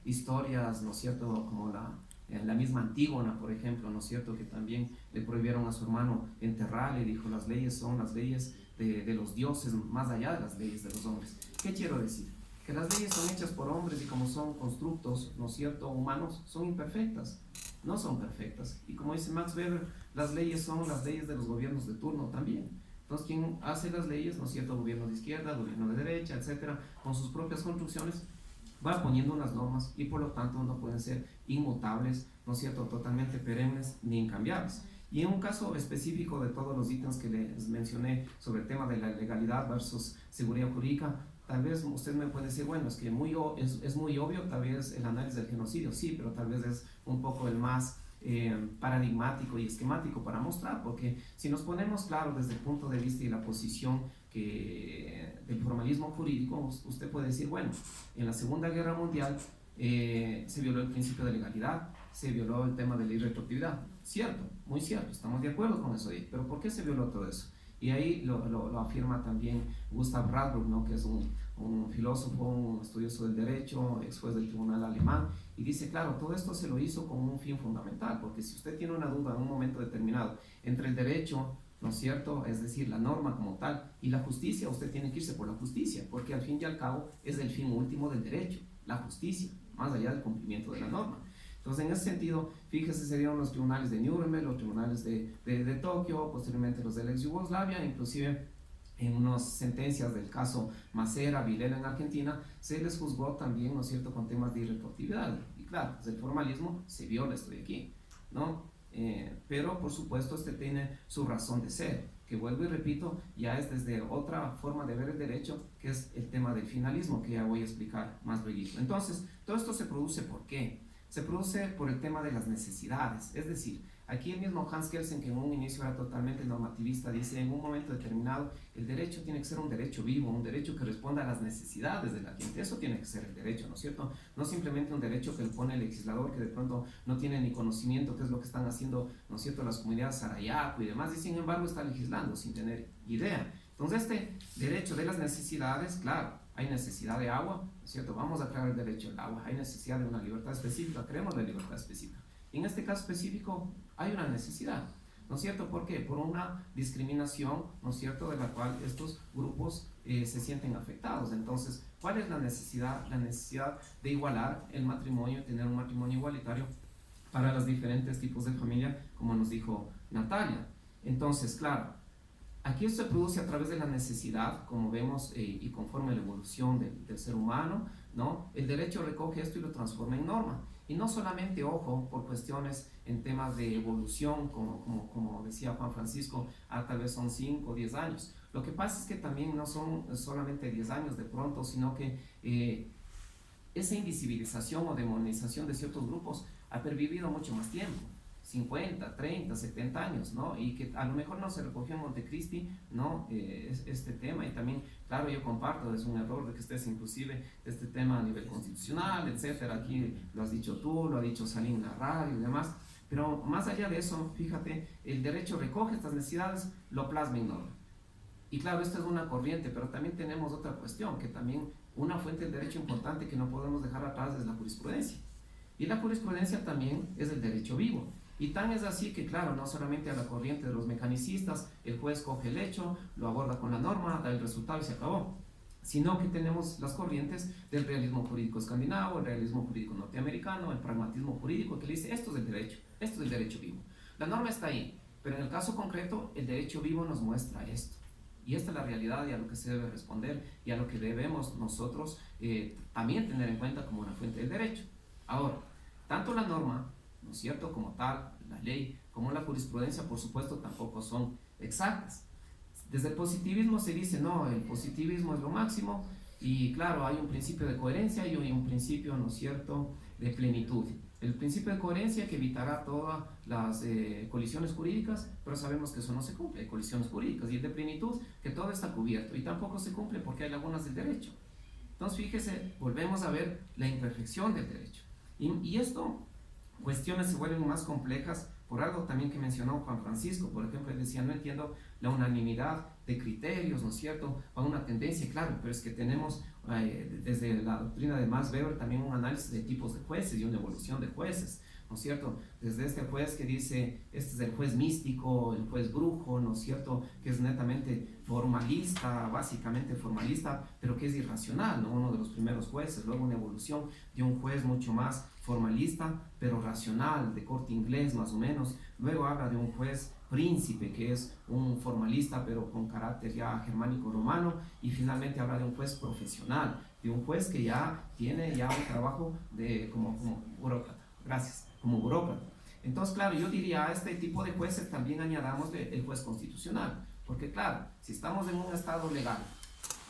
historias, ¿no es cierto?, como la misma Antígona, por ejemplo, ¿no es cierto?, que también le prohibieron a su hermano enterrarle, dijo, las leyes son las leyes de los dioses, más allá de las leyes de los hombres. ¿Qué quiero decir? Que las leyes son hechas por hombres, y como son constructos, ¿no es cierto?, humanos, son imperfectas, no son perfectas. Y como dice Max Weber, las leyes son las leyes de los gobiernos de turno también. Entonces, quien hace las leyes, ¿no es cierto?, gobierno de izquierda, gobierno de derecha, etcétera, con sus propias construcciones, va poniendo unas normas, y por lo tanto no pueden ser inmutables, ¿no es cierto?, totalmente perennes ni incambiables. Y en un caso específico de todos los ítems que les mencioné sobre el tema de la legalidad versus seguridad jurídica, tal vez usted me puede decir, bueno, es que es muy obvio tal vez el análisis del genocidio, sí, pero tal vez es un poco el más paradigmático y esquemático para mostrar, porque si nos ponemos claro desde el punto de vista y la posición del formalismo jurídico, usted puede decir, bueno, en la Segunda Guerra Mundial se violó el principio de legalidad, se violó el tema de la irretroactividad. Cierto, muy cierto, estamos de acuerdo con eso ahí, pero ¿por qué se violó todo eso? Y ahí lo afirma también Gustav Radbruch, ¿no? Que es un filósofo, un estudioso del derecho, ex juez del tribunal alemán, y dice, claro, todo esto se lo hizo con un fin fundamental, porque si usted tiene una duda en un momento determinado entre el derecho, ¿no es cierto?, es decir, la norma como tal, y la justicia, usted tiene que irse por la justicia, porque al fin y al cabo es el fin último del derecho, la justicia, más allá del cumplimiento de la norma. Entonces, en ese sentido, fíjese, se dieron los tribunales de Nuremberg, los tribunales de Tokio, posteriormente los de la ex Yugoslavia, inclusive en unas sentencias del caso Macera, Vilela en Argentina, se les juzgó también, ¿no es cierto?, con temas de irretroactividad. Y claro, desde el formalismo se viola, estoy aquí, ¿no? Pero, por supuesto, este tiene su razón de ser, que vuelvo y repito, ya es desde otra forma de ver el derecho, que es el tema del finalismo, que ya voy a explicar más luego. Entonces, todo esto se produce ¿por qué? Se produce por el tema de las necesidades, es decir, aquí el mismo Hans Kelsen, que en un inicio era totalmente normativista, dice en un momento determinado el derecho tiene que ser un derecho vivo, un derecho que responda a las necesidades de la gente, eso tiene que ser el derecho, ¿no es cierto? No simplemente un derecho que le pone el legislador que de pronto no tiene ni conocimiento qué es lo que están haciendo, ¿no es cierto?, las comunidades Sarayaco y demás, y sin embargo está legislando sin tener idea. Entonces este derecho de las necesidades, claro, hay necesidad de agua, ¿no es cierto? Vamos a crear el derecho al agua, hay necesidad de una libertad específica, creemos la libertad específica. En este caso específico hay una necesidad, ¿no es cierto? ¿Por qué? Por una discriminación, ¿no es cierto?, de la cual estos grupos se sienten afectados. Entonces, ¿cuál es la necesidad? La necesidad de igualar el matrimonio, tener un matrimonio igualitario para los diferentes tipos de familia, como nos dijo Natalia. Entonces, claro, aquí esto se produce a través de la necesidad, como vemos, y conforme la evolución del ser humano, ¿no? El derecho recoge esto y lo transforma en norma. Y no solamente, ojo, por cuestiones en temas de evolución, como decía Juan Francisco, tal vez son 5 o 10 años. Lo que pasa es que también no son solamente 10 años de pronto, sino que esa invisibilización o demonización de ciertos grupos ha pervivido mucho más tiempo. 50, 30, 70 años, ¿no? Y que a lo mejor no se recogió en Montecristi, ¿no? Este tema, y también, claro, yo comparto, es un error de que estés inclusive este tema a nivel constitucional, etcétera. Aquí lo has dicho tú, lo ha dicho Salim en la radio y demás, pero más allá de eso, fíjate, el derecho recoge estas necesidades, lo plasma en norma. Y claro, esta es una corriente, pero también tenemos otra cuestión, que también una fuente del derecho importante que no podemos dejar atrás es la jurisprudencia. Y la jurisprudencia también es el derecho vivo. Y tan es así que, claro, no solamente a la corriente de los mecanicistas, el juez coge el hecho, lo aborda con la norma, da el resultado y se acabó, sino que tenemos las corrientes del realismo jurídico escandinavo, el realismo jurídico norteamericano, el pragmatismo jurídico, que le dice, esto es el derecho, esto es el derecho vivo. La norma está ahí, pero en el caso concreto, el derecho vivo nos muestra esto. Y esta es la realidad y a lo que se debe responder y a lo que debemos nosotros también tener en cuenta como una fuente del derecho. Ahora, tanto la norma, ¿no es cierto?, como tal, la ley, como la jurisprudencia, por supuesto, tampoco son exactas. Desde el positivismo se dice, no, el positivismo es lo máximo, y claro, hay un principio de coherencia y hay un principio, ¿no es cierto?, de plenitud. El principio de coherencia que evitará todas las colisiones jurídicas, pero sabemos que eso no se cumple, hay colisiones jurídicas, y el de plenitud, que todo está cubierto, y tampoco se cumple porque hay lagunas del derecho. Entonces, fíjese, volvemos a ver la imperfección del derecho. Y esto, cuestiones se vuelven más complejas por algo también que mencionó Juan Francisco. Por ejemplo, él decía, no entiendo la unanimidad de criterios, ¿no es cierto?, para una tendencia, claro, pero es que tenemos desde la doctrina de Max Weber también un análisis de tipos de jueces y una evolución de jueces, ¿no es cierto? Desde este juez que dice, este es el juez místico, el juez brujo, ¿no es cierto?, que es netamente formalista, básicamente formalista, pero que es irracional, ¿no? Uno de los primeros jueces. Luego una evolución de un juez mucho más formalista, pero racional, de corte inglés más o menos. Luego habla de un juez príncipe, que es un formalista, pero con carácter ya germánico romano, y finalmente habla de un juez profesional, de un juez que ya tiene ya un trabajo como burócrata. Gracias. Como burócrata. Entonces, claro, yo diría a este tipo de jueces también añadamos el juez constitucional, porque claro, si estamos en un estado legal,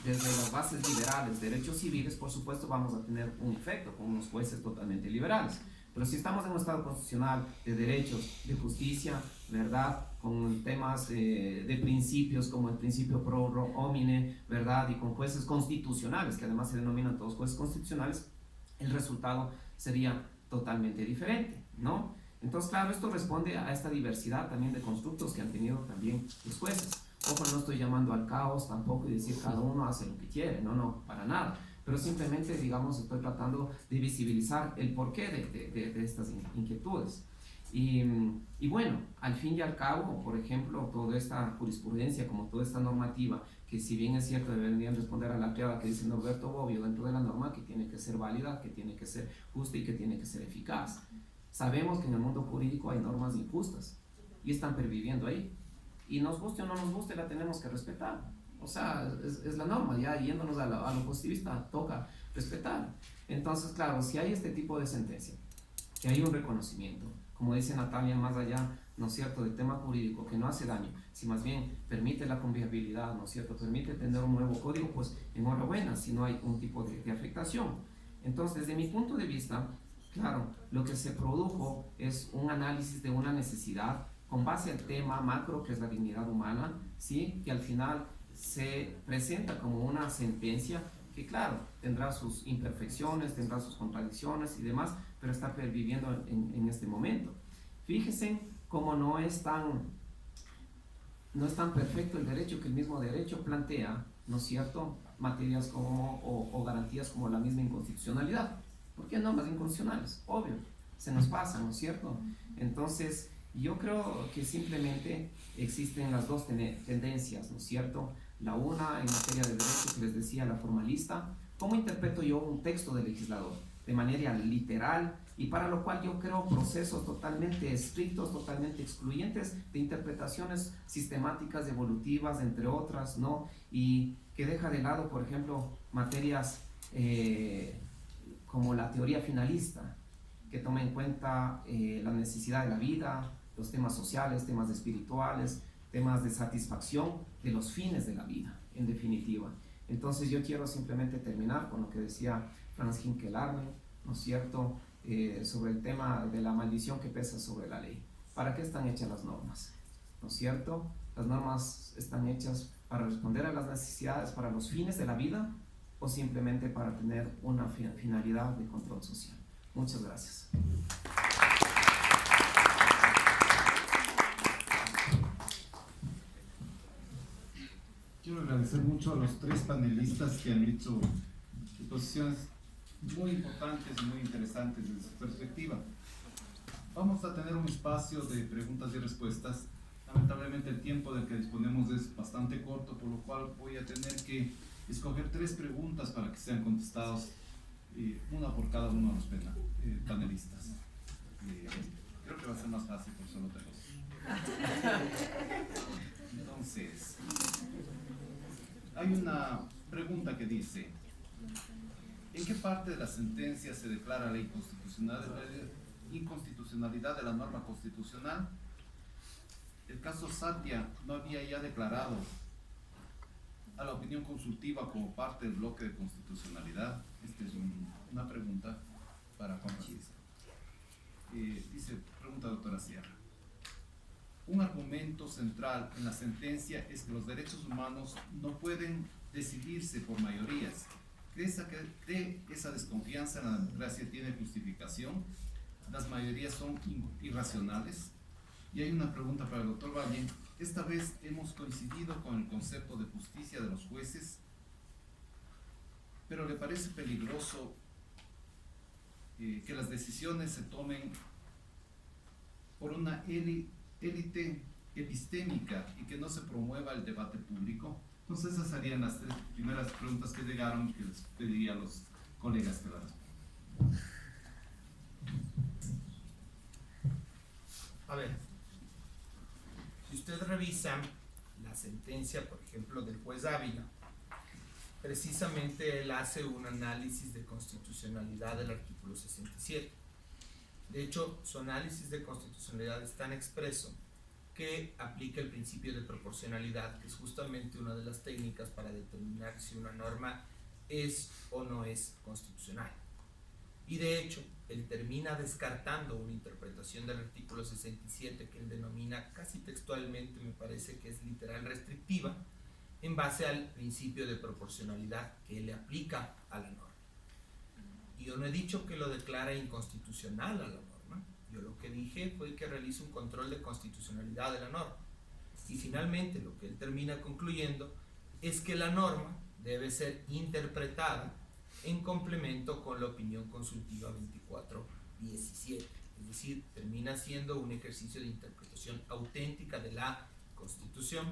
desde las bases liberales, derechos civiles, por supuesto vamos a tener un efecto con unos jueces totalmente liberales, Pero si estamos en un Estado constitucional de derechos, de justicia, ¿verdad? Con temas de principios como el principio pro homine, ¿verdad? Y con jueces constitucionales, que además se denominan todos jueces constitucionales, el resultado sería totalmente diferente, ¿no? Entonces, claro, esto responde a esta diversidad también de constructos que han tenido también los jueces. Ojo, no estoy llamando al caos tampoco y decir cada uno hace lo que quiere, no, para nada. Pero simplemente, digamos, estoy tratando de visibilizar el porqué de estas inquietudes. Y bueno, al fin y al cabo, por ejemplo, toda esta jurisprudencia, como toda esta normativa, que si bien es cierto deberían responder a la triada que dice Norberto Bobbio dentro de la norma, que tiene que ser válida, que tiene que ser justa y que tiene que ser eficaz. Sabemos que en el mundo jurídico hay normas injustas y están perviviendo ahí. Y nos guste o no nos guste, la tenemos que respetar. O sea, es la norma, ya yéndonos a lo positivista, toca respetar. Entonces, claro, si hay este tipo de sentencia, que hay un reconocimiento, como dice Natalia, más allá, ¿no es cierto?, del tema jurídico, que no hace daño, si más bien permite la convivialidad, ¿no es cierto?, permite tener un nuevo código, pues enhorabuena, si no hay un tipo de afectación. Entonces, desde mi punto de vista, claro, lo que se produjo es un análisis de una necesidad con base al tema macro, que es la dignidad humana, ¿sí?, que al final se presenta como una sentencia que, claro, tendrá sus imperfecciones, tendrá sus contradicciones y demás, pero está perviviendo en este momento. Fíjense cómo no es tan perfecto el derecho, que el mismo derecho plantea, ¿no es cierto?, materias como, o garantías como la misma inconstitucionalidad. ¿Por qué normas inconstitucionales? Obvio, se nos pasa, ¿no es cierto? Entonces, yo creo que simplemente existen las dos tendencias, ¿no es cierto? La una en materia de derecho, que les decía, la formalista. ¿Cómo interpreto yo un texto del legislador? De manera literal, y para lo cual yo creo procesos totalmente estrictos, totalmente excluyentes de interpretaciones sistemáticas, evolutivas, entre otras, ¿no? Y que deja de lado, por ejemplo, materias como la teoría finalista, que toma en cuenta la necesidad de la vida, los temas sociales, temas espirituales, temas de satisfacción de los fines de la vida, en definitiva. Entonces yo quiero simplemente terminar con lo que decía Franz Hinkelarme, ¿no es cierto?, sobre el tema de la maldición que pesa sobre la ley. ¿Para qué están hechas las normas? ¿No es cierto? Las normas están hechas para responder a las necesidades, para los fines de la vida, o simplemente para tener una finalidad de control social. Muchas gracias. Quiero agradecer mucho a los tres panelistas que han hecho exposiciones muy importantes y muy interesantes desde su perspectiva. Vamos a tener un espacio de preguntas y respuestas. Lamentablemente el tiempo del que disponemos es bastante corto, por lo cual voy a tener que escoger 3 preguntas para que sean contestados, una por cada uno de los panelistas. Creo que va a ser más fácil por solo tener. Entonces, hay una pregunta que dice: ¿en qué parte de la sentencia se declara la inconstitucionalidad de la norma constitucional? El caso Satia no había ya declarado a la opinión consultiva como parte del bloque de constitucionalidad. Esta es una pregunta para Juan Francisco. Pregunta doctora Sierra. Un argumento central en la sentencia es que los derechos humanos no pueden decidirse por mayorías. ¿Cree esa desconfianza en la democracia tiene justificación? ¿Las mayorías son irracionales? Y hay una pregunta para el doctor Valle. Esta vez hemos coincidido con el concepto de justicia de los jueces, pero ¿le parece peligroso que las decisiones se tomen por una élite epistémica y que no se promueva el debate público? Entonces esas serían las 3 primeras preguntas que llegaron, que les pediría a los colegas que las respondan. A ver, si usted revisa la sentencia, por ejemplo, del juez Ávila, precisamente él hace un análisis de constitucionalidad del artículo 67. De hecho, su análisis de constitucionalidad es tan expreso que aplica el principio de proporcionalidad, que es justamente una de las técnicas para determinar si una norma es o no es constitucional. Y de hecho, él termina descartando una interpretación del artículo 67 que él denomina casi textualmente, me parece que es literal restrictiva, en base al principio de proporcionalidad que él le aplica a la norma. Y yo no he dicho que lo declara inconstitucional a la norma, yo lo que dije fue que realiza un control de constitucionalidad de la norma. Y finalmente lo que él termina concluyendo es que la norma debe ser interpretada en complemento con la opinión consultiva 2417, es decir, termina siendo un ejercicio de interpretación auténtica de la Constitución.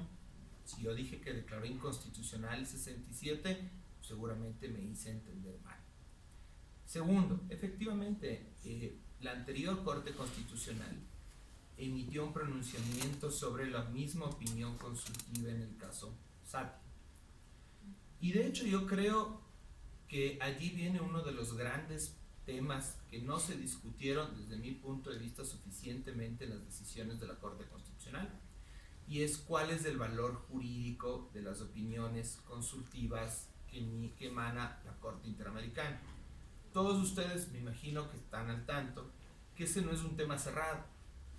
Si yo dije que declaró inconstitucional el 67, seguramente me hice entender mal. Segundo, efectivamente, la anterior Corte Constitucional emitió un pronunciamiento sobre la misma opinión consultiva en el caso Satia. Y de hecho yo creo que allí viene uno de los grandes temas que no se discutieron desde mi punto de vista suficientemente en las decisiones de la Corte Constitucional, y es cuál es el valor jurídico de las opiniones consultivas que emana la Corte Interamericana. Todos ustedes me imagino que están al tanto que ese no es un tema cerrado.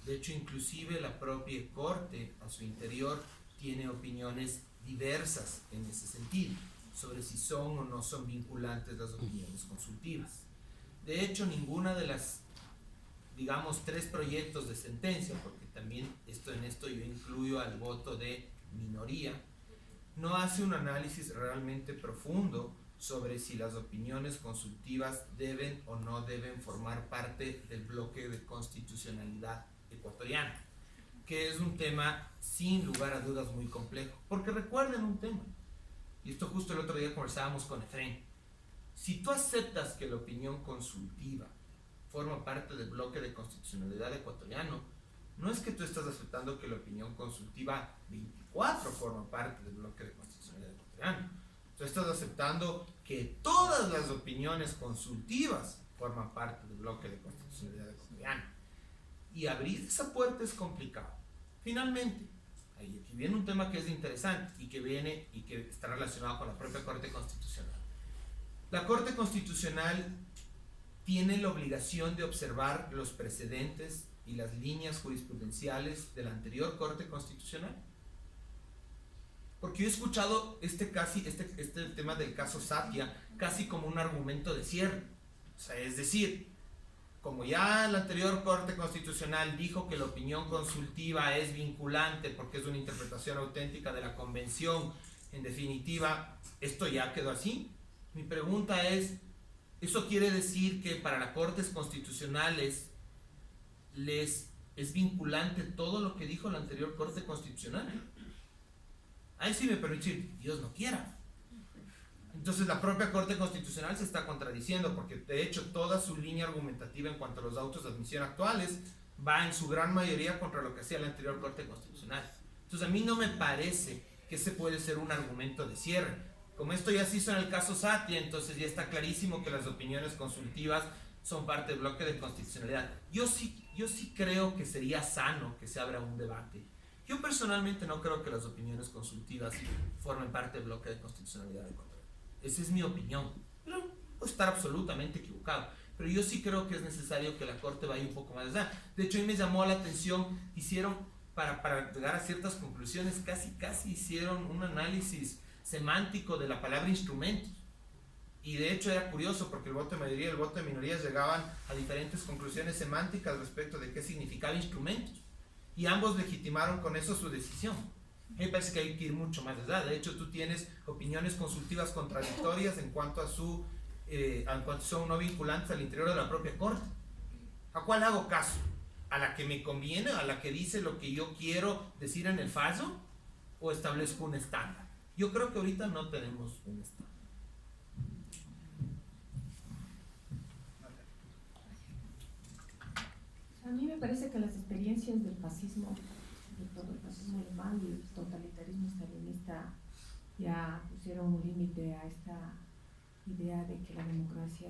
De hecho, inclusive la propia Corte a su interior tiene opiniones diversas en ese sentido, sobre si son o no son vinculantes las opiniones consultivas. De hecho, ninguna de las, digamos, 3 proyectos de sentencia, porque también en esto yo incluyo al voto de minoría, no hace un análisis realmente profundo sobre si las opiniones consultivas deben o no deben formar parte del bloque de constitucionalidad ecuatoriano, que es un tema sin lugar a dudas muy complejo, porque recuerden un tema, y esto justo el otro día conversábamos con Efraín. Si tú aceptas que la opinión consultiva forma parte del bloque de constitucionalidad ecuatoriano, no es que tú estás aceptando que la opinión consultiva 24 forma parte del bloque de constitucionalidad ecuatoriano. Tú estás aceptando que todas las opiniones consultivas forman parte del bloque de constitucionalidad ecuatoriano. Y abrir esa puerta es complicado. Finalmente, aquí viene un tema que es interesante y que está relacionado con la propia Corte Constitucional. La Corte Constitucional tiene la obligación de observar los precedentes y las líneas jurisprudenciales de la anterior Corte Constitucional. Porque yo he escuchado este tema del caso Satia casi como un argumento de cierre. O sea, es decir, como ya la anterior Corte Constitucional dijo que la opinión consultiva es vinculante porque es una interpretación auténtica de la Convención, en definitiva, esto ya quedó así. Mi pregunta es, ¿eso quiere decir que para las Cortes Constitucionales es vinculante todo lo que dijo la anterior Corte Constitucional? Ahí sí me permite, Dios no quiera. Entonces la propia Corte Constitucional se está contradiciendo, porque de hecho toda su línea argumentativa en cuanto a los autos de admisión actuales va en su gran mayoría contra lo que hacía la anterior Corte Constitucional. Entonces a mí no me parece que ese puede ser un argumento de cierre. Como esto ya se hizo en el caso Satia, entonces ya está clarísimo que las opiniones consultivas son parte del bloque de constitucionalidad. Yo sí creo que sería sano que se abra un debate. Yo personalmente no creo que las opiniones consultivas formen parte del bloque de constitucionalidad de Ecuador. Esa es mi opinión. Pero puedo estar absolutamente equivocado. Pero yo sí creo que es necesario que la Corte vaya un poco más allá. De hecho, a mí me llamó la atención, para llegar a ciertas conclusiones, casi hicieron un análisis semántico de la palabra instrumentos. Y de hecho era curioso porque el voto de mayoría y el voto de minoría llegaban a diferentes conclusiones semánticas respecto de qué significaba instrumentos. Y ambos legitimaron con eso su decisión. A mí me parece que hay que ir mucho más allá. De hecho, tú tienes opiniones consultivas contradictorias en cuanto a son no vinculantes al interior de la propia Corte. ¿A cuál hago caso? ¿A la que me conviene? ¿A la que dice lo que yo quiero decir en el fallo? ¿O establezco un estándar? Yo creo que ahorita no tenemos un estándar. A mí me parece que las experiencias del fascismo, de todo el fascismo alemán y el totalitarismo stalinista, ya pusieron un límite a esta idea de que la democracia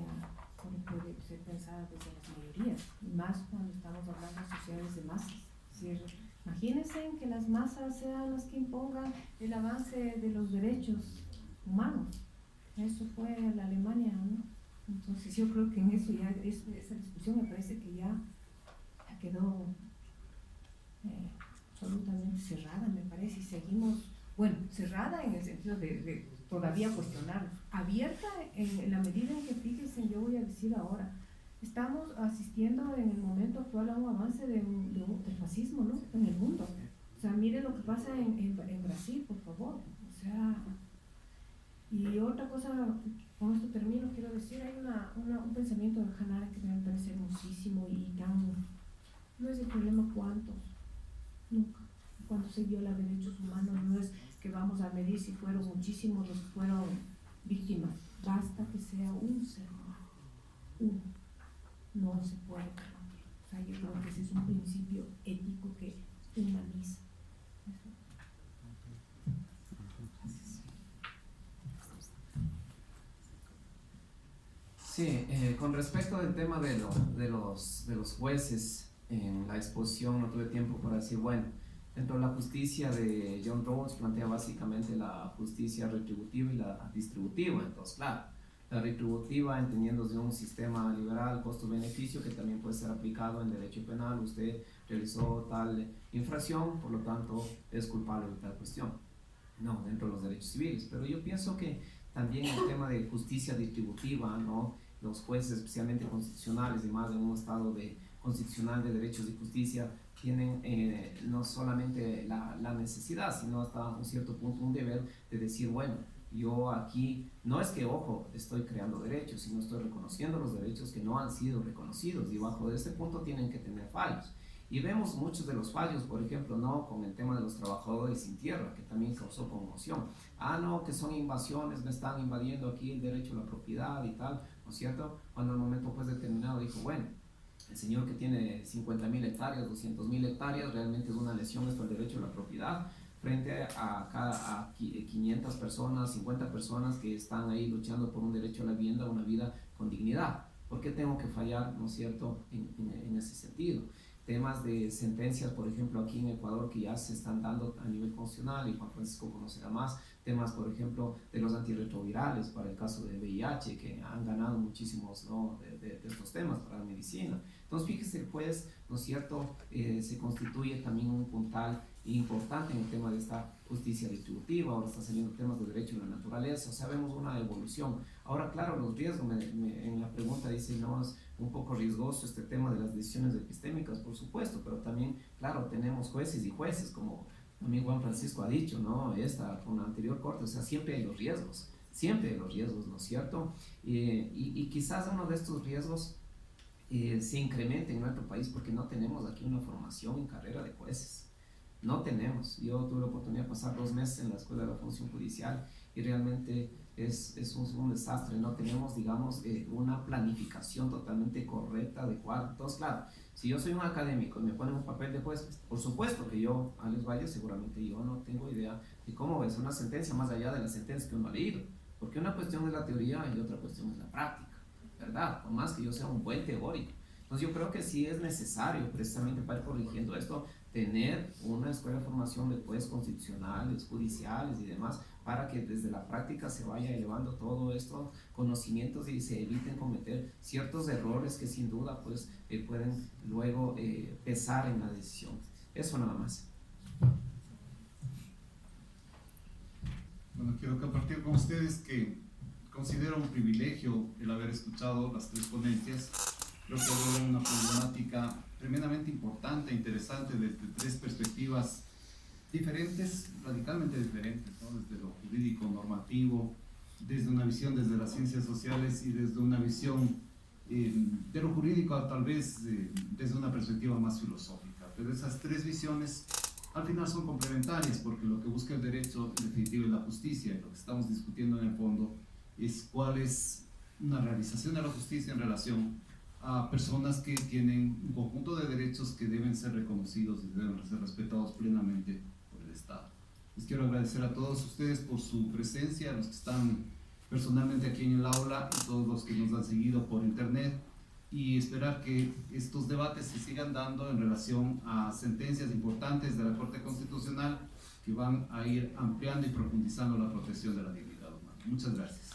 solo puede ser pensada desde las mayorías, y más cuando estamos hablando de sociedades de masas. Es decir, imagínense que las masas sean las que impongan el avance de los derechos humanos. Eso fue la Alemania, ¿no? Entonces, yo creo que en eso ya, esa discusión me parece que ya quedó absolutamente cerrada, me parece, y seguimos, bueno, cerrada en el sentido de todavía cuestionar, abierta en la medida en que, fíjense, yo voy a decir ahora, estamos asistiendo en el momento actual a un avance del fascismo, ¿no?, en el mundo. O sea, miren lo que pasa en Brasil, por favor. O sea, y otra cosa, con esto termino, quiero decir, hay un pensamiento de Hannah Arendt que me parece hermosísimo y tan, no es el problema cuántos, nunca. Cuando se viola derechos humanos, no es que vamos a medir si fueron muchísimos los que fueron víctimas, basta que sea un ser humano, uno, no se puede permitir. O sea, yo creo que ese es un principio ético que humaniza. Sí, con respecto al tema de los jueces, en la exposición no tuve tiempo para decir, bueno, dentro de la justicia de John Rawls plantea básicamente la justicia retributiva y la distributiva. Entonces, claro, la retributiva entendiéndose un sistema liberal, costo-beneficio, que también puede ser aplicado en derecho penal. Usted realizó tal infracción, por lo tanto es culpable de tal cuestión. No, dentro de los derechos civiles. Pero yo pienso que también el tema de justicia distributiva, ¿no?, los jueces, especialmente constitucionales, y más en un estado constitucional de derechos y justicia, tienen no solamente la necesidad, sino hasta un cierto punto un deber de decir, bueno, yo aquí, no es que, ojo, estoy creando derechos, sino estoy reconociendo los derechos que no han sido reconocidos, y bajo este punto tienen que tener fallos. Y vemos muchos de los fallos, por ejemplo, ¿no?, con el tema de los trabajadores sin tierra, que también causó conmoción. No, que son invasiones, me están invadiendo aquí el derecho a la propiedad y tal, ¿no es cierto? Cuando en el momento pues determinado dijo, bueno, el señor que tiene 50.000 hectáreas, 200.000 hectáreas, realmente es una lesión esto al derecho a la propiedad, frente a 500 personas, 50 personas que están ahí luchando por un derecho a la vivienda, una vida con dignidad. ¿Por qué tengo que fallar, no es cierto, en ese sentido? Temas de sentencias, por ejemplo, aquí en Ecuador, que ya se están dando a nivel constitucional, y Juan Francisco conocerá más, temas, por ejemplo, de los antirretrovirales para el caso de VIH, que han ganado muchísimos, ¿no?, de estos temas para la medicina. Entonces, fíjese, pues, ¿no es cierto?, se constituye también un puntal importante en el tema de esta justicia distributiva. Ahora están saliendo temas de derecho a la naturaleza, o sea, vemos una evolución. Ahora, claro, los riesgos, en la pregunta dice, no, es un poco riesgoso este tema de las decisiones epistémicas, por supuesto, pero también, claro, tenemos jueces y jueces, como también Juan Francisco ha dicho, ¿no?, con la anterior corte, o sea, siempre hay los riesgos, ¿no es cierto? Y quizás uno de estos riesgos se incremente en nuestro país porque no tenemos aquí una formación en carrera de jueces. No tenemos. Yo tuve la oportunidad de pasar 2 meses en la Escuela de la Función Judicial y realmente es un desastre. No tenemos, digamos, una planificación totalmente correcta, adecuada. Entonces, claro, si yo soy un académico y me ponen un papel de juez, por supuesto que yo, Alex Valle, seguramente yo no tengo idea de cómo es una sentencia más allá de la sentencia que uno ha leído. Porque una cuestión es la teoría y otra cuestión es la práctica, ¿verdad? Por más que yo sea un buen teórico. Entonces yo creo que sí es necesario, precisamente para ir corrigiendo esto, tener una escuela de formación de jueces constitucionales, judiciales y demás, para que desde la práctica se vaya elevando todo estos conocimientos y se eviten cometer ciertos errores que sin duda pues pueden luego pesar en la decisión. Eso nada más. Bueno, quiero compartir con ustedes que considero un privilegio el haber escuchado las 3 ponencias. Creo que abordan una problemática tremendamente importante e interesante desde 3 perspectivas diferentes, radicalmente diferentes, ¿no?, desde lo jurídico, normativo, desde una visión desde las ciencias sociales y desde una visión de lo jurídico, tal vez desde una perspectiva más filosófica. Pero esas 3 visiones al final son complementarias, porque lo que busca el derecho, en definitiva, es la justicia, y lo que estamos discutiendo en el fondo es cuál es una realización de la justicia en relación a personas que tienen un conjunto de derechos que deben ser reconocidos y deben ser respetados plenamente por el Estado. Les quiero agradecer a todos ustedes por su presencia, a los que están personalmente aquí en el aula y todos los que nos han seguido por internet, y esperar que estos debates se sigan dando en relación a sentencias importantes de la Corte Constitucional que van a ir ampliando y profundizando la protección de la dignidad humana. Muchas gracias.